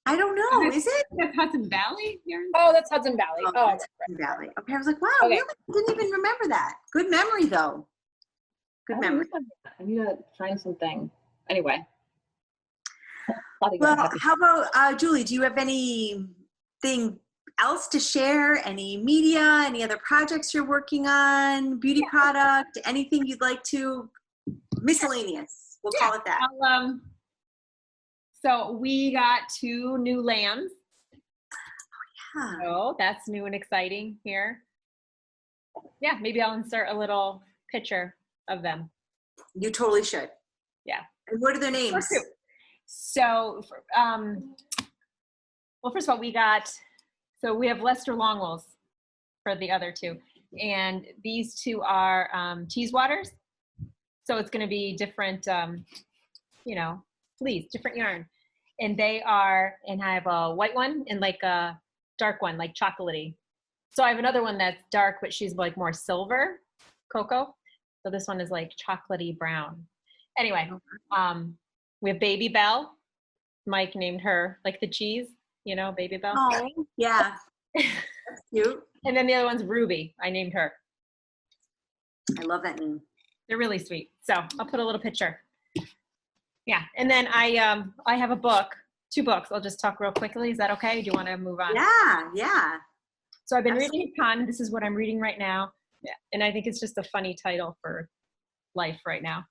I don't know. Is it? That's Hudson Valley yarn? Oh, that's Hudson Valley. Oh, Hudson Valley. Okay, I was like, wow, Okay. really? I didn't even remember that. Good memory, though. Good memory. I need to find something. Anyway. Well, how about Julie? Do you have anything else to share? Any media? Any other projects you're working on? Beauty product? Anything you'd like to? Miscellaneous. We'll call it that. So we got 2 new lambs. Yeah. So that's new and exciting here. Yeah, maybe I'll insert a little picture of them. You totally should. Yeah. And what are their names? So, well, first of all, we have Lester Longwells for the other 2. And these 2 are Teaswaters. So it's going to be different, fleece, different yarn. And I have a white one and like a dark one, like chocolatey. So I have another one that's dark, but she's like more silver, cocoa. So this one is like chocolatey brown. Anyway, we have Baby Belle. Mike named her like the cheese, Baby Belle. Oh, yeah. That's cute. And then the other one's Ruby. I named her. I love that name. They're really sweet. So I'll put a little picture. Yeah. And then I have a book, 2 books. I'll just talk real quickly. Is that okay? Do you want to move on? Yeah. So I've been reading a ton. This is what I'm reading right now. Yeah, and I think it's just a funny title for life right now.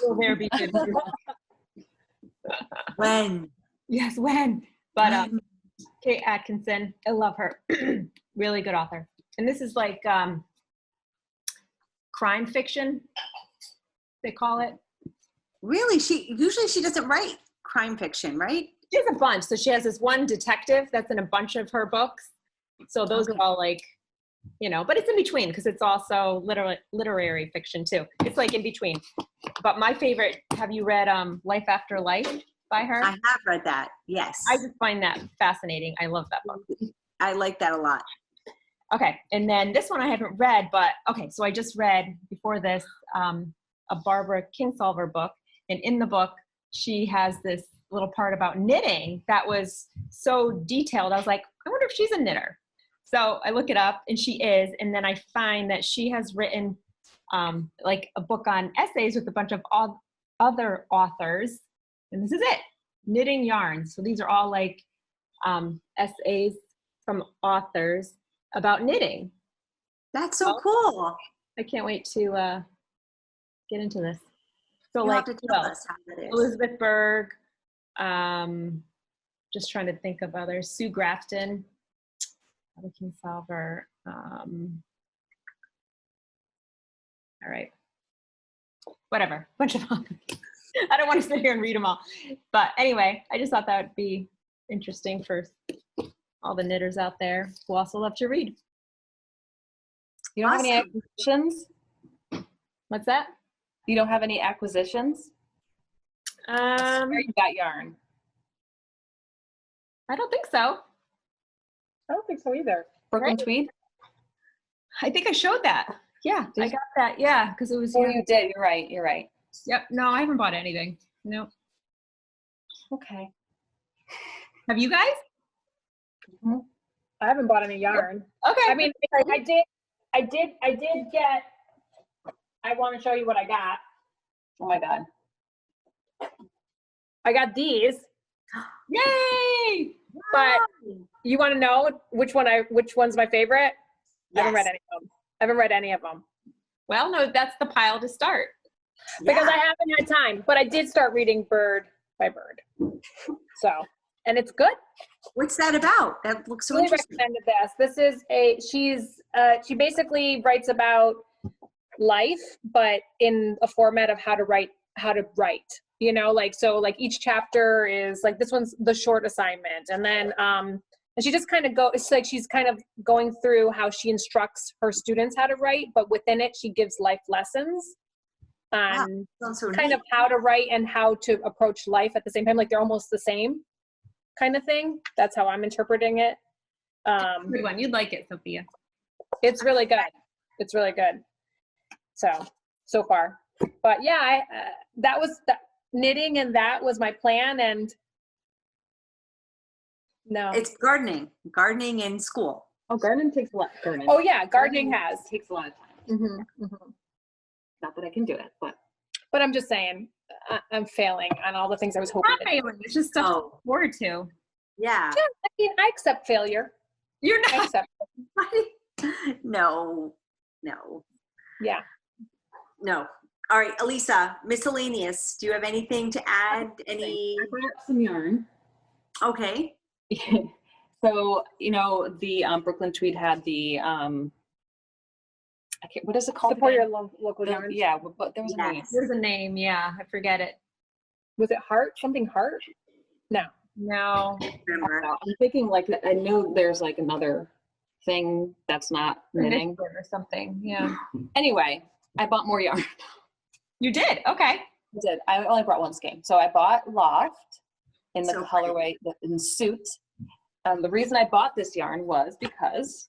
Will there be good? When? Yes, when? But When? Kate Atkinson, I love her. Really good author. And this is like crime fiction, they call it. Really? She doesn't write crime fiction, right? She has a bunch. So she has this one detective that's in a bunch of her books. So those are all like, you know, but it's in between because it's also literary fiction too. It's like in between. But my favorite, have you read Life After Life by her? I have read that. Yes. I just find that fascinating. I love that book. I like that a lot. Okay, and then this one I haven't read, but okay, so I just read before this a Barbara Kingsolver book, and in the book she has this little part about knitting that was so detailed. I was like, I wonder if she's a knitter. So I look it up, and she is, and then I find that she has written like a book on essays with a bunch of other authors, and this is it, knitting yarns. So these are all like essays from authors about knitting. That's so cool. I can't wait to get into this. So You'll like, have to tell us how that is. Elizabeth Berg, just trying to think of others. Sue Grafton, Kingsolver. All right, whatever, bunch of them. I don't want to sit here and read them all, but anyway, I just thought that would be interesting for all the knitters out there who also love to read. You don't have any Awesome. acquisitions? What's that? You don't have any acquisitions? Or you got yarn? I don't think so. I don't think so either. Brooklyn Right. Tweed? I think I showed that. Yeah, Did I you? got that. Yeah, because it was. Oh, you did. You're right. You're right. Yep. No, I haven't bought anything. No. Okay. Have you guys? I haven't bought any yarn. Okay. I mean, I did get, I want to show you what I got. Oh my God. I got these, Yay! but you want to know which one's my favorite? I haven't read Yes. any of them. I haven't read any of them Well, no, that's the pile to start. because Yeah. I haven't had time, but I did start reading Bird by Bird. So, and it's good. What's that about? That looks so Really interesting. recommended this. This is she basically writes about life, but in a format of how to write, you know, like, so like each chapter is like, this one's the short assignment. And then, and she just kind of it's like, she's kind of going through how she instructs her students how to write, but within it, she gives life lessons on Sounds so kind neat. of how to write and how to approach life at the same time. Like they're almost the same kind of thing. That's how I'm interpreting it. Good one. You'd like it, Sophia. It's really good. It's really good. So far, but yeah, that was knitting, and that was my plan. And no, It's gardening in school. Oh, gardening takes a lot. oh yeah, gardening takes a lot of time. Not that I can do it, but but I'm just saying, I'm failing on all the things I was hoping Not to do. failing. It's just stuff to Oh. look forward to. Yeah. Yeah, I mean, I accept failure. You're I not. accept. No. Yeah. No. All right, Elissa, miscellaneous. Do you have anything to add? Any? I brought some yarn. Okay. So, you know, the Brooklyn Tweed had the I can't, what is it called? Support your again? local The- yarns. Yeah, but there was a name. Yes. There's a name. Yeah, I forget it. Was it heart? Something heart? No. No. Remember. I'm thinking like, I know there's like another thing that's not knitting. Initiative or something. Yeah. Anyway, I bought more yarn. You did. Okay. I did. I only brought one skein. So I bought Loft in the So colorway, in suit. The reason I bought this yarn was because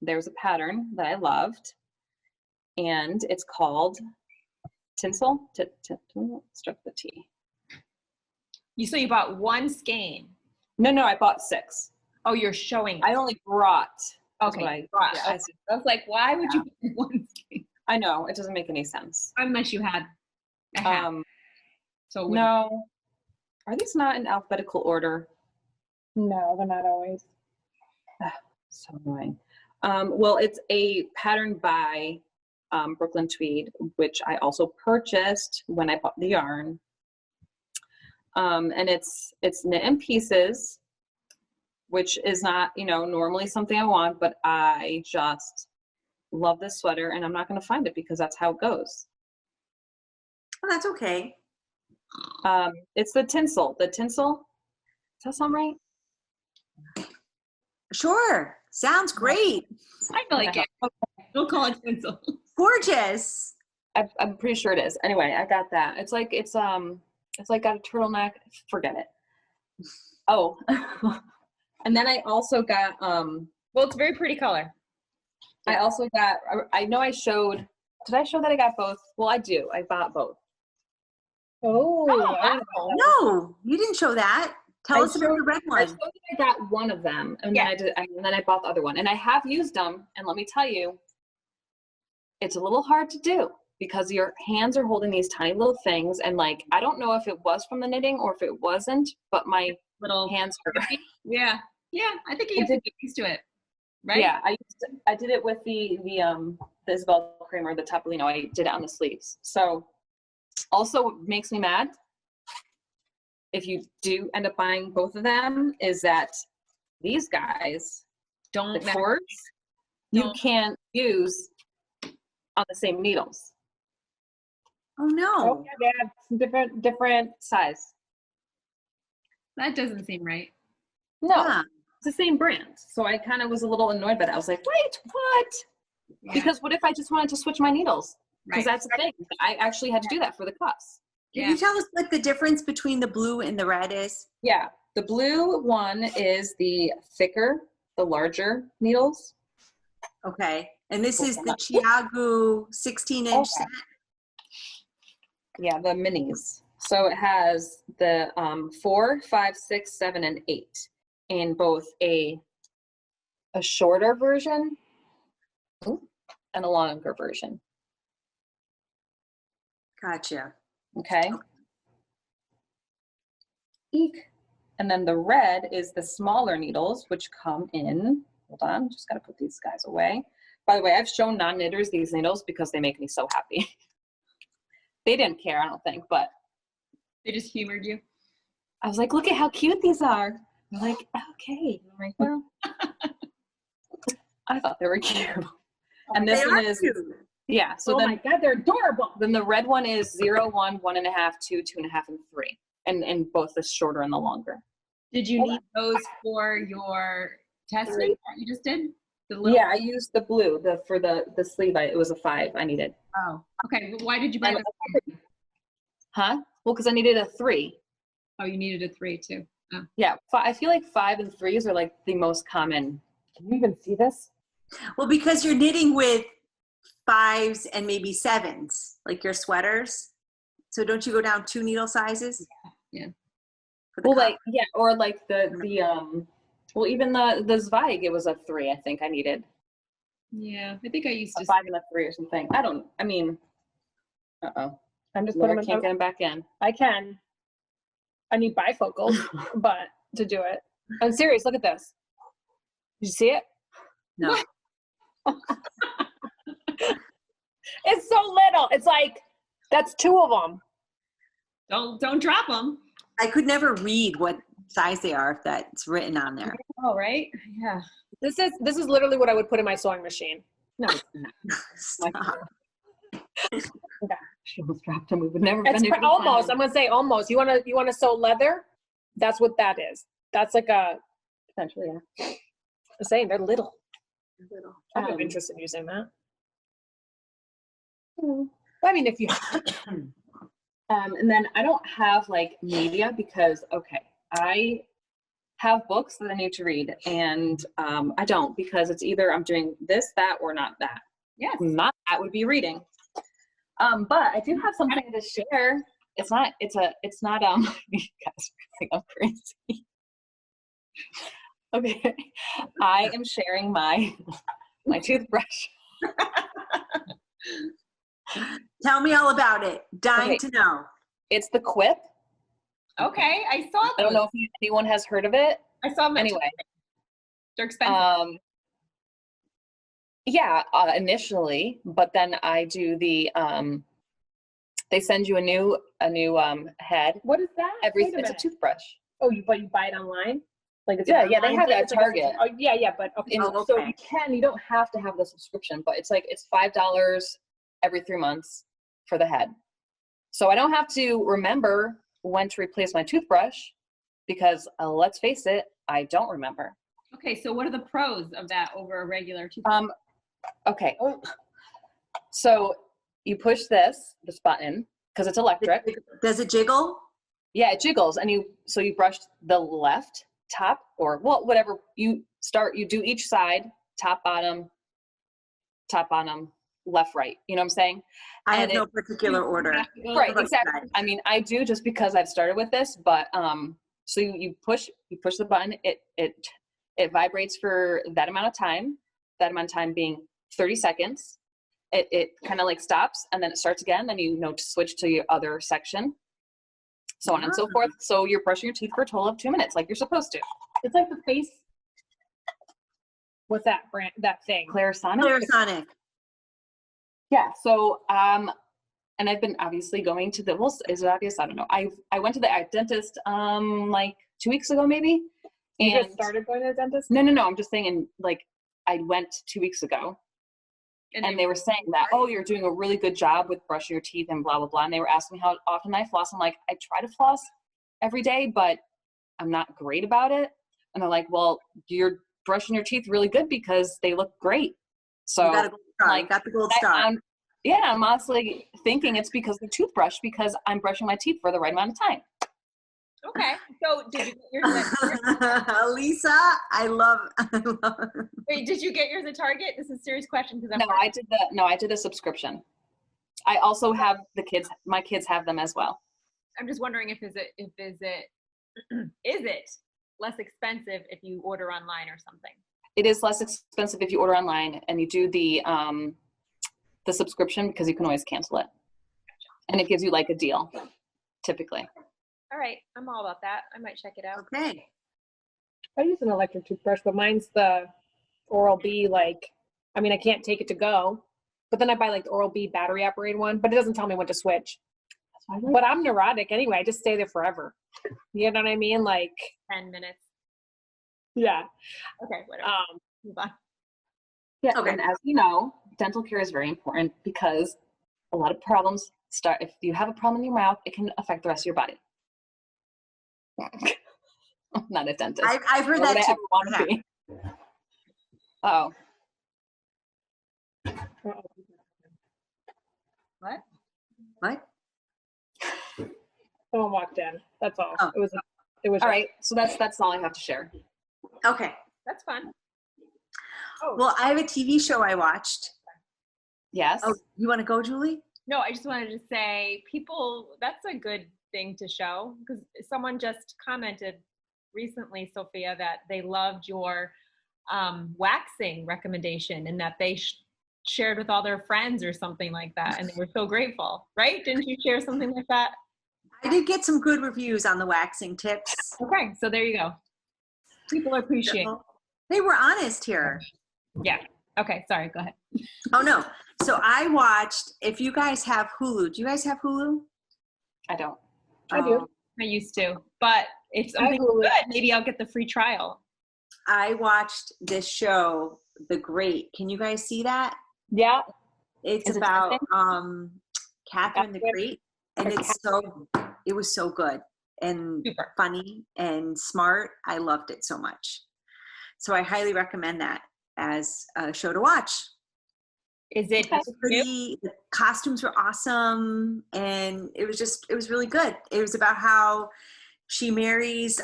there's a pattern that I loved, and it's called Tinsel. Struck the T. So you bought one skein. No, I bought 6. Oh, you're showing. I only brought. Okay. what I- Brought. yeah, I was like, why would you buy one skein? I know, it doesn't make any sense. Unless you had a hat. So it wouldn't- No. Are these not in alphabetical order? No, they're not always. So annoying. Well, it's a pattern by Brooklyn Tweed, which I also purchased when I bought the yarn. And it's knit in pieces, which is not, normally something I want, but I just love this sweater and I'm not going to find it because that's how it goes. Oh, that's okay. It's the tinsel. Does that sound right? Sure. Sounds great. I like it. We'll call it tinsel. Gorgeous. I'm pretty sure it is. Anyway, I got that. It's like got a turtleneck. Forget it. Oh, and then I also got Well, it's a very pretty color. I also got. I know I showed. Did I show that I got both? Well, I do. I bought both. Oh, I don't know. No, you didn't show that. Tell us about the red I one. showed that I got one of them, and then I bought the other one, and I have used them. And let me tell you, it's a little hard to do because your hands are holding these tiny little things, and like I don't know if it was from the knitting or if it wasn't, but my Little hands hurt. Yeah. I think you have to get used to it, right? Yeah, I did it with the Isabel Kramer, the Topolino. I did it on the sleeves. So also makes me mad if you do end up buying both of them is that these guys, Don't the cords, you can't use on the same needles. Oh no. Oh, yeah, they have different Size. That doesn't seem right. No, Huh. it's the same brand. So I kind of was a little annoyed by that. I was like, wait, what? Yeah. Because what if I just wanted to switch my needles? Because Right. that's the thing. I actually had to do that for the cuffs. Can you tell us what the difference between the blue and the red is? Yeah, the blue one is the thicker, the larger needles. Okay. And this is the Chiagu 16-inch set. Yeah, the minis. So it has the 4, 5, 6, 7, and 8 in both a shorter version and a longer version. Gotcha. Okay. Eek. And then the red is the smaller needles, which come in, hold on, just gotta put these guys away. By the way, I've shown non-knitters these needles because they make me so happy. They didn't care, I don't think, but They just humored you. I was like, look at how cute these are. They're like, okay. I'm like, well, I thought they were cute. And this They one are is, cute. yeah. So oh then, my God, they're adorable. then the red one is 0, 1, 1.5, 2, 2.5, and 3. And both the shorter and the longer. Did you need those for your test knit that you just did? The little Yeah, I used the blue for the sleeve. It was a 5 I needed. Oh, okay. Well, why did you buy those? Huh? Well, because I needed a 3. Oh, you needed a 3 too. Oh. Yeah, I feel like 5 and 3s are like the most common. Can you even see this? Well, because you're knitting with 5s and maybe 7s, like your sweaters. So don't you go down 2 needle sizes? Yeah. For the Well, cuff? like yeah, or like well, even the Zweig, it was a 3. I think I needed Yeah, I think I used a to. 5 and a 3 or something. I mean, I'm just Laura putting can't get them. them back in. I can. I need bifocals, but to do it. I'm serious. Look at this. Did you see it? No. It's so little. It's like that's 2 of them. Don't drop them. I could never read what size they are if that's written on there. Oh, right. Yeah. This is literally what I would put in my sewing machine. No, it's not. Stop. She almost dropped them. We would never. It's been able to find almost. them. I'm gonna say almost. You wanna sew leather? That's what that is. That's like a. Potentially, yeah. I'm saying they're little. I'm Um, interested in using that. I mean, if you. And then I don't have like media because I have books that I need to read, and I don't because it's either I'm doing this, that, or not that. Yes. Not that would be reading. But I do have something to share. It's not you guys think I'm crazy. Okay. I am sharing my toothbrush. Tell me all about it. Dying Okay. to know. It's the Quip. Okay, I saw. I don't know if anyone has heard of it. I saw them. Anyway, They're expensive. Yeah, initially, but then I do the they send you a new head What is that? every. Wait a It's a minute. toothbrush. Oh, you buy it online? Like it's Yeah, an yeah, they online have thing? it at It's like a Target. oh yeah, but okay. Oh, So okay. you don't have to have the subscription, but it's $5 every 3 months for the head. So I don't have to remember when to replace my toothbrush because let's face it, I don't remember. Okay, so what are the pros of that over a regular toothbrush? Okay. So you push this button because it's electric. Does it jiggle? Yeah, it jiggles, and you brush the left top or whatever you start. You do each side, top, bottom, left, right. You know what I'm saying? I have no particular order. Right, exactly. I mean, I do just because I've started with this, but so you push the button. It vibrates for that amount of time. That amount of time being 30 seconds. It kind of like stops and then it starts again. Then to switch to your other section, so on and so forth. So you're brushing your teeth for a total of 2 minutes, like you're supposed to. It's like the face. What's that brand? That thing? Clarisonic. Clarisonic. Yeah. So and I've been obviously going to the. Well, is it obvious? I don't know. I went to the eye dentist like 2 weeks ago maybe. You And just started going to the dentist? No. I'm just saying, I went 2 weeks ago. And they were saying that, oh, you're doing a really good job with brushing your teeth and blah, blah, blah. And they were asking me how often I floss. I'm like, I try to floss every day, but I'm not great about it. And they're like, well, you're brushing your teeth really good because they look great. So you got a gold star. You got the gold star. I'm honestly thinking it's because of the toothbrush because I'm brushing my teeth for the right amount of time. Okay, so did you get yours at Elissa, I love Wait, did you get yours at Target? This is a serious question because I did a subscription. I also have my kids have them as well. I'm just wondering is it less expensive if you order online or something? It is less expensive if you order online and you do the subscription because you can always cancel it. And it gives you like a deal, typically. All right, I'm all about that. I might check it out. Okay. I use an electric toothbrush, but mine's the Oral-B. I can't take it to go. But then I buy the Oral-B battery operated one, but it doesn't tell me when to switch. But I'm neurotic anyway. I just stay there forever. You know what I mean? 10 minutes. Yeah. Okay, whatever. Move on. Yeah. Okay. And as you know, dental care is very important because a lot of problems start if you have a problem in your mouth, it can affect the rest of your body. I'm not a dentist. I've heard that too. Want to be. Oh. What? Someone walked in. That's all. Oh. It was All right. So that's all I have to share. Okay. That's fun. Well, I have a TV show I watched. Yes. Oh, you want to go, Julie? No, I just wanted to say that's a good thing to show because someone just commented recently, Sophia, that they loved your waxing recommendation and that they shared with all their friends or something like that. And they were so grateful, right? Didn't you share something like that? I did get some good reviews on the waxing tips. Okay, so there you go. People appreciate it. They were honest here. Yeah. Okay, sorry, go ahead. Oh, no. So I watched, if you guys have Hulu, do you guys have Hulu? I don't. I do. I used to, but if something's good, maybe I'll get the free trial. I watched this show, The Great. Can you guys see that? Yeah. It's about Catherine the Great, and it was so good and Super funny and smart. I loved it so much. So I highly recommend that as a show to watch. Is it pretty? The costumes were awesome, and it was really good. It was about how she marries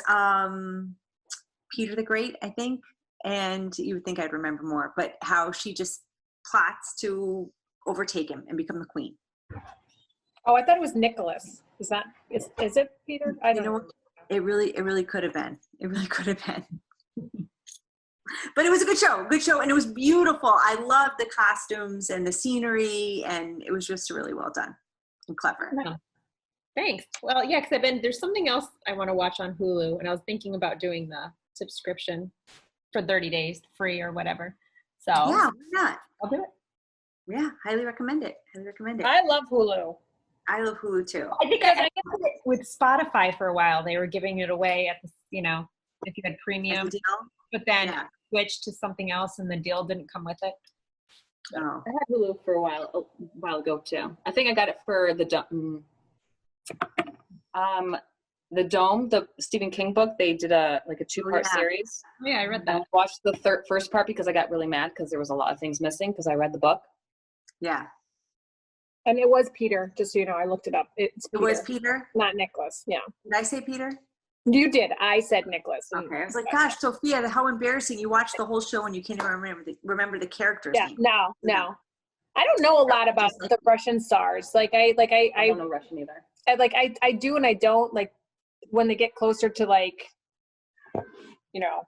Peter the Great, I think, and you would think I'd remember more, but how she just plots to overtake him and become the queen. Oh, I thought it was Nicholas. Is it Peter? I don't know. It really could have been. It really could have been. But it was a good show, and it was beautiful. I loved the costumes and the scenery, and it was just really well done and clever. Yeah. Thanks. Well, yeah, because there's something else I want to watch on Hulu, and I was thinking about doing the subscription. for 30 days free or whatever. So Yeah, why not? I'll do it. Yeah, highly recommend it. Highly recommend it. I love Hulu. I love Hulu too. I think I did it with Spotify for a while. They were giving it away at the, you know, if you had premium, As a deal? but then Yeah. switched to something else and the deal didn't come with it. Oh. I had Hulu for a while ago too. I think I got it for the Dome, the Stephen King book. They did a 2-part yeah. series. Oh, yeah, I read I that. watched the first part because I got really mad because there was a lot of things missing because I read the book. Yeah. And it was Peter, just so you know, I looked it up. It's It Peter, was Peter? not Nicholas. Yeah. Did I say Peter? You did. I said Nicholas. Okay. I was like, gosh, Sophia, how embarrassing. You watched the whole show and you can't even remember the characters' Yeah. name. No. I don't know a lot about the Russian stars. Like I don't know Russian either. I do and I don't, like when they get closer to like, you know.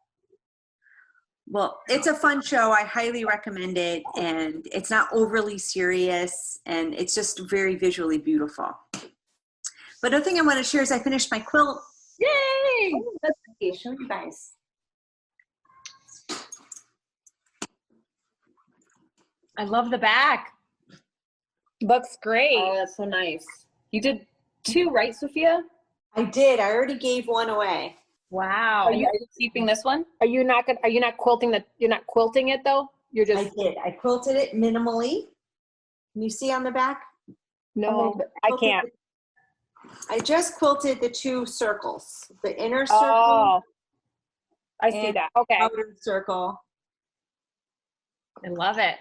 Well, it's a fun show. I highly recommend it. And it's not overly serious. And it's just very visually beautiful. But another thing I want to share is I finished my quilt. Yay! Oh, let's see. Show you guys. I love the back. Looks great. Oh, that's so nice. You did 2, right, Sophia? I did. I already gave one away. Wow. Are you keeping this one? Are you not quilting you're not quilting it though? You're I just did. I quilted it minimally. Can you see on the back? no, I can't. I just quilted the 2 circles, the inner circle Oh, I see and that. Okay. outer circle. I love it.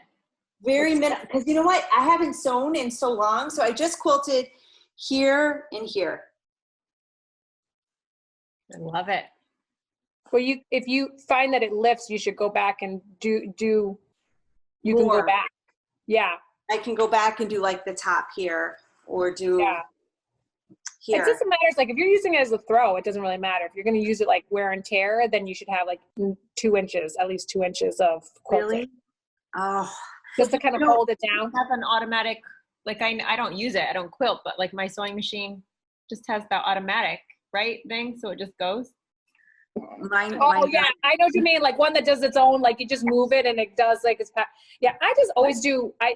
Very minimal, because you know what? I haven't sewn in so long, so I just quilted here and here. I love it. Well, if you find that it lifts, you should go back and do. You can More. go back. Yeah. I can go back and do like the top here, or do Yeah. here. It doesn't matter. It's like if you're using it as a throw, it doesn't really matter. If you're going to use it like wear and tear, then you should have like 2 inches, at least 2 inches of quilting. Really? Oh, Just to kind of hold it down. I have an automatic, like I don't use it. I don't quilt, but like my sewing machine just has that automatic, right, thing. So it just goes. mine. Oh yeah, I know what you mean. Like one that does its own, like you just move it and it does like its. Yeah, I just always do. I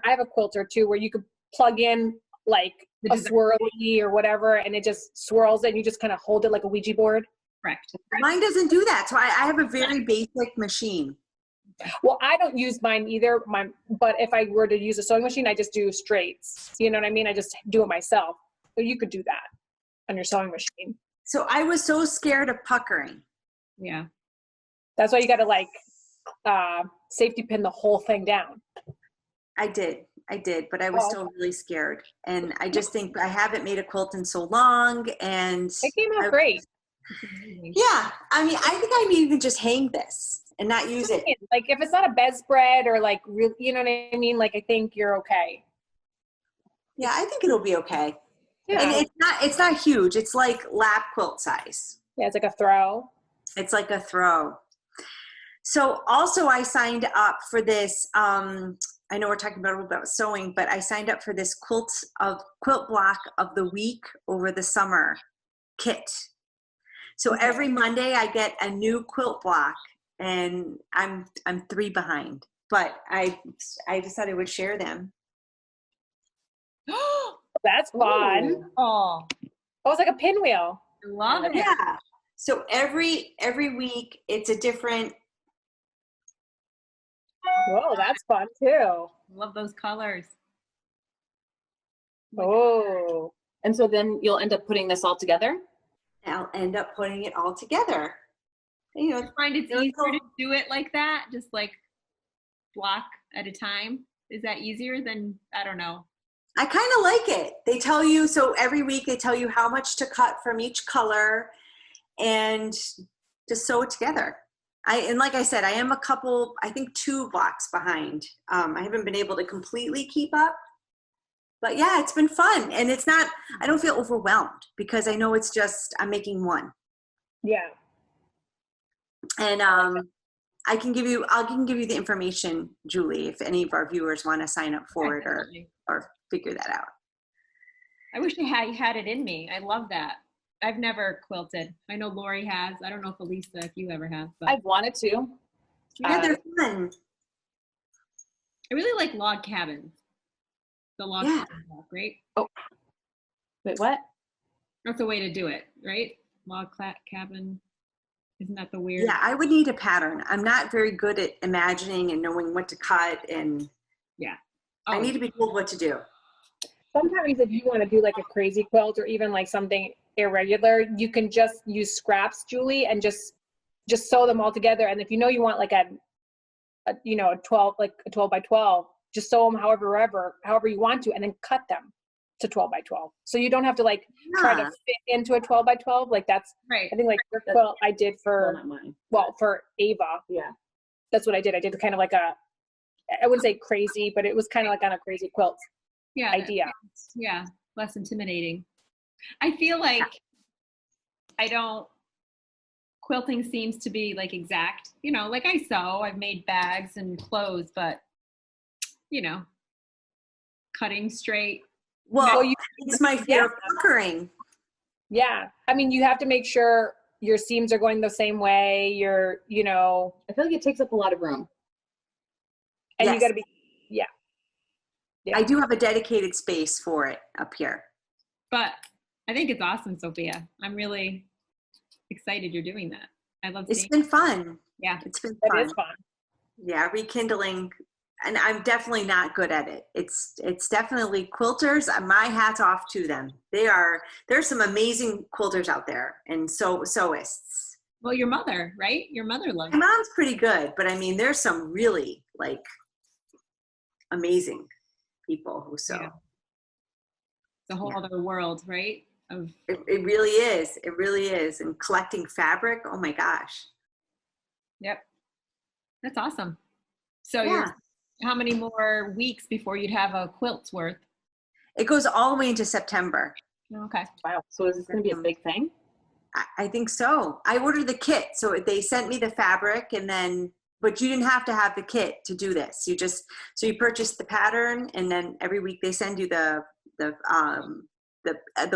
have a quilter too where you could plug in like a swirly or whatever, and it just swirls it. And you just kind of hold it like a Ouija board. Correct. Mine doesn't do that. So I have a very basic machine. Well, I don't use mine either. But if I were to use a sewing machine, I just do straights. You know what I mean? I just do it myself. So you could do that on your sewing machine. So I was so scared of puckering. Yeah. That's why you got to like safety pin the whole thing down. I did, but I was still really scared. And I just think I haven't made a quilt in so long. And It came out great. yeah, I mean, I think I may even just hang this and not use it. Like if it's not a bedspread or like, you know what I mean? Like I think you're okay. Yeah, I think it'll be okay. Yeah. And it's not huge. It's like lap quilt size. Yeah, it's like a throw. It's like a throw. So also I signed up for this, I know we're talking about a little bit about sewing, but I signed up for this quilt block of the week over the summer kit. So every Monday I get a new quilt block and I'm 3 behind, but I decided I would share them. That's fun. Oh, Oh, it's like a pinwheel. I love it. Yeah. So every week it's a different. Whoa, that's fun too. Love those colors. Oh. And so then you'll end up putting this all together? I'll end up putting it all together. You know, I find it's easier to do it like that, just like block at a time. Is that easier than, I don't know. I kind of like it. They tell you, so every week they tell you how much to cut from each color and just sew it together. And like I said, I am I think 2 blocks behind. I haven't been able to completely keep up. But yeah, it's been fun. And it's not, I don't feel overwhelmed because I know it's just, I'm making 1. Yeah. And I can give you the information, Julie, if any of our viewers want to sign up for it or figure that out. I wish I had it in me. I love that. I've never quilted. I know Laurie has. I don't know if Elissa, if you ever have, but I've wanted to. Yeah, they're fun. I really like log cabins. The log Yeah. cabin walk, right? Wait, what? That's a way to do it, right? Log cabin. Isn't that the weird? Yeah, I would need a pattern. I'm not very good at imagining and knowing what to cut, and Yeah. I need to be told what to do. Sometimes if you want to do like a crazy quilt or even like something irregular, you can just use scraps, Julie, and just sew them all together. And if you know you want like a 12 by 12, just sew them however you want to, and then cut them to 12 by 12. So you don't have to like try to fit into a 12 by 12. Like that's Right. I think like your quilt I did for for Ava. Yeah. That's what I did. I did kind of like I wouldn't say crazy, but it was kind of like on a crazy quilt Yeah. idea. Yeah. Less intimidating. I feel like quilting seems to be like exact, like I sew, I've made bags and clothes, but cutting straight. Well, it's my fear of puckering. Yeah. I mean, you have to make sure your seams are going the same way. I feel like it takes up a lot of room. And Yes. you got to be, yeah. I do have a dedicated space for it up here. But I think it's awesome, Sophia. I'm really excited you're doing that. I love It's seeing been fun. Yeah. It's been That fun. is fun. Yeah, rekindling. And I'm definitely not good at it. It's definitely quilters. My hat's off to them. There's some amazing quilters out there, and sewists. Well, your mother, right? Your mother loves My it. mom's pretty good, but I mean, there's some really like amazing people who sew. Yeah. It's a whole other world, right? It really is. It really is. And collecting fabric, oh my gosh. Yep. That's awesome. So Yeah. how many more weeks before you'd have a quilt's worth? It goes all the way into September. Okay. Wow. So is this going to be a big thing? I think so. I ordered the kit. So they sent me the fabric, but you didn't have to have the kit to do this. So you purchase the pattern, and then every week they send you the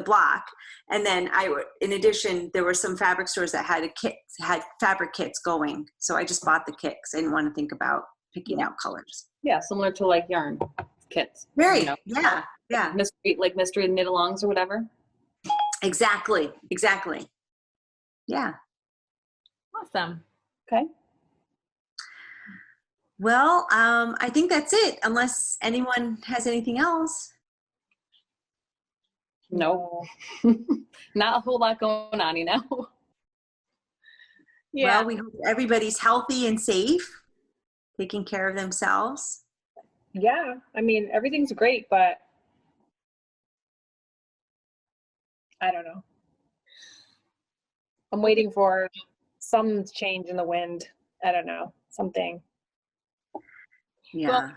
block. And then in addition, there were some fabric stores that had fabric kits going. So I just bought the kit because I didn't want to think about picking out colors. Yeah, similar to like yarn kits. Very, yeah. Mystery knit-alongs or whatever. Exactly. Yeah. Awesome. Okay. Well, I think that's it, unless anyone has anything else. No. Not a whole lot going on, Yeah. Well, we hope everybody's healthy and safe, taking care of themselves. Yeah. I mean, everything's great, but I don't know. I'm waiting for some change in the wind. I don't know. Something. Yeah. Well,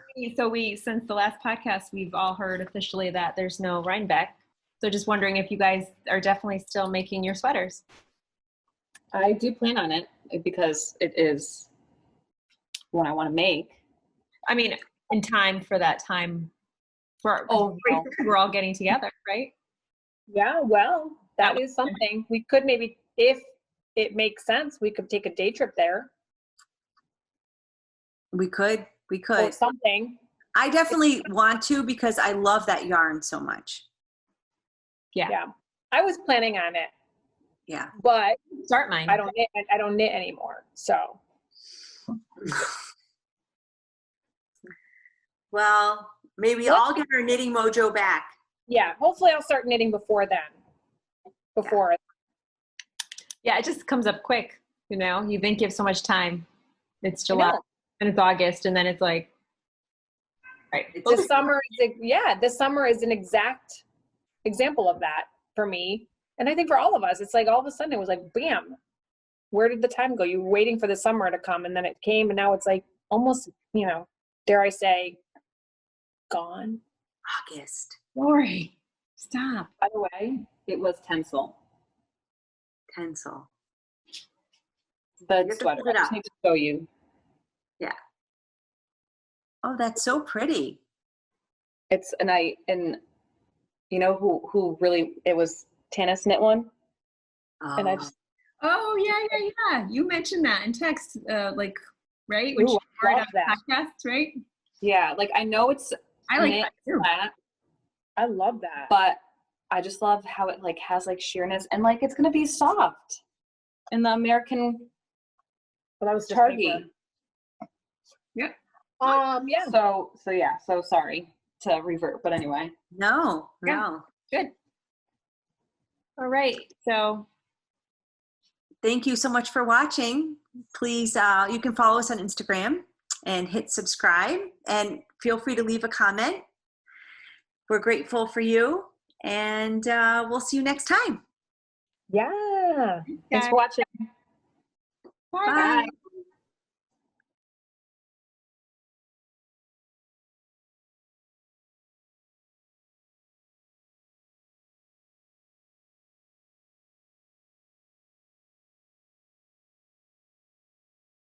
since the last podcast, we've all heard officially that there's no Rhinebeck. So just wondering if you guys are definitely still making your sweaters. I do plan on it because it is what I want to make. I mean, in time for that time. We're all getting together, right? Yeah, well, that is something. We could maybe, if it makes sense, we could take a day trip there We could. or something. I definitely want to because I love that yarn so much. Yeah. I was planning on it, Yeah. but Start mine. I don't knit anymore. So Well, maybe I'll get our knitting mojo back. yeah, hopefully I'll start knitting before then. Yeah, it just comes up quick. You think you have so much time. It's July and it's August, and then it's like, right. This summer is an exact example of that for me. And I think for all of us, it's like all of a sudden it was like, bam, where did the time go? You were waiting for the summer to come, and then it came, and now it's like almost, dare I say, gone. August. Laurie, stop. By the way, it was Tencel. The have to sweater. put it I just up. need to show you. Yeah. Oh, that's so pretty. It's and you know who really, it was Tanis knit one. And I just, Oh, yeah. You mentioned that in text, like, right? When Ooh, you I were love at that. podcast, right? Yeah, like I know it's I like knit that too. flat, I love that. but I just love how it like has like sheerness and like it's gonna be soft in the American Well, that was just Target. paper. Yeah. Yeah. So sorry to revert, but anyway. No, Yeah. no. Good. All right. So Thank you so much for watching. Please, you can follow us on Instagram and hit subscribe, and feel free to leave a comment. We're grateful for you, and we'll see you next time. Yeah. Thanks guys. for watching. Bye. Bye.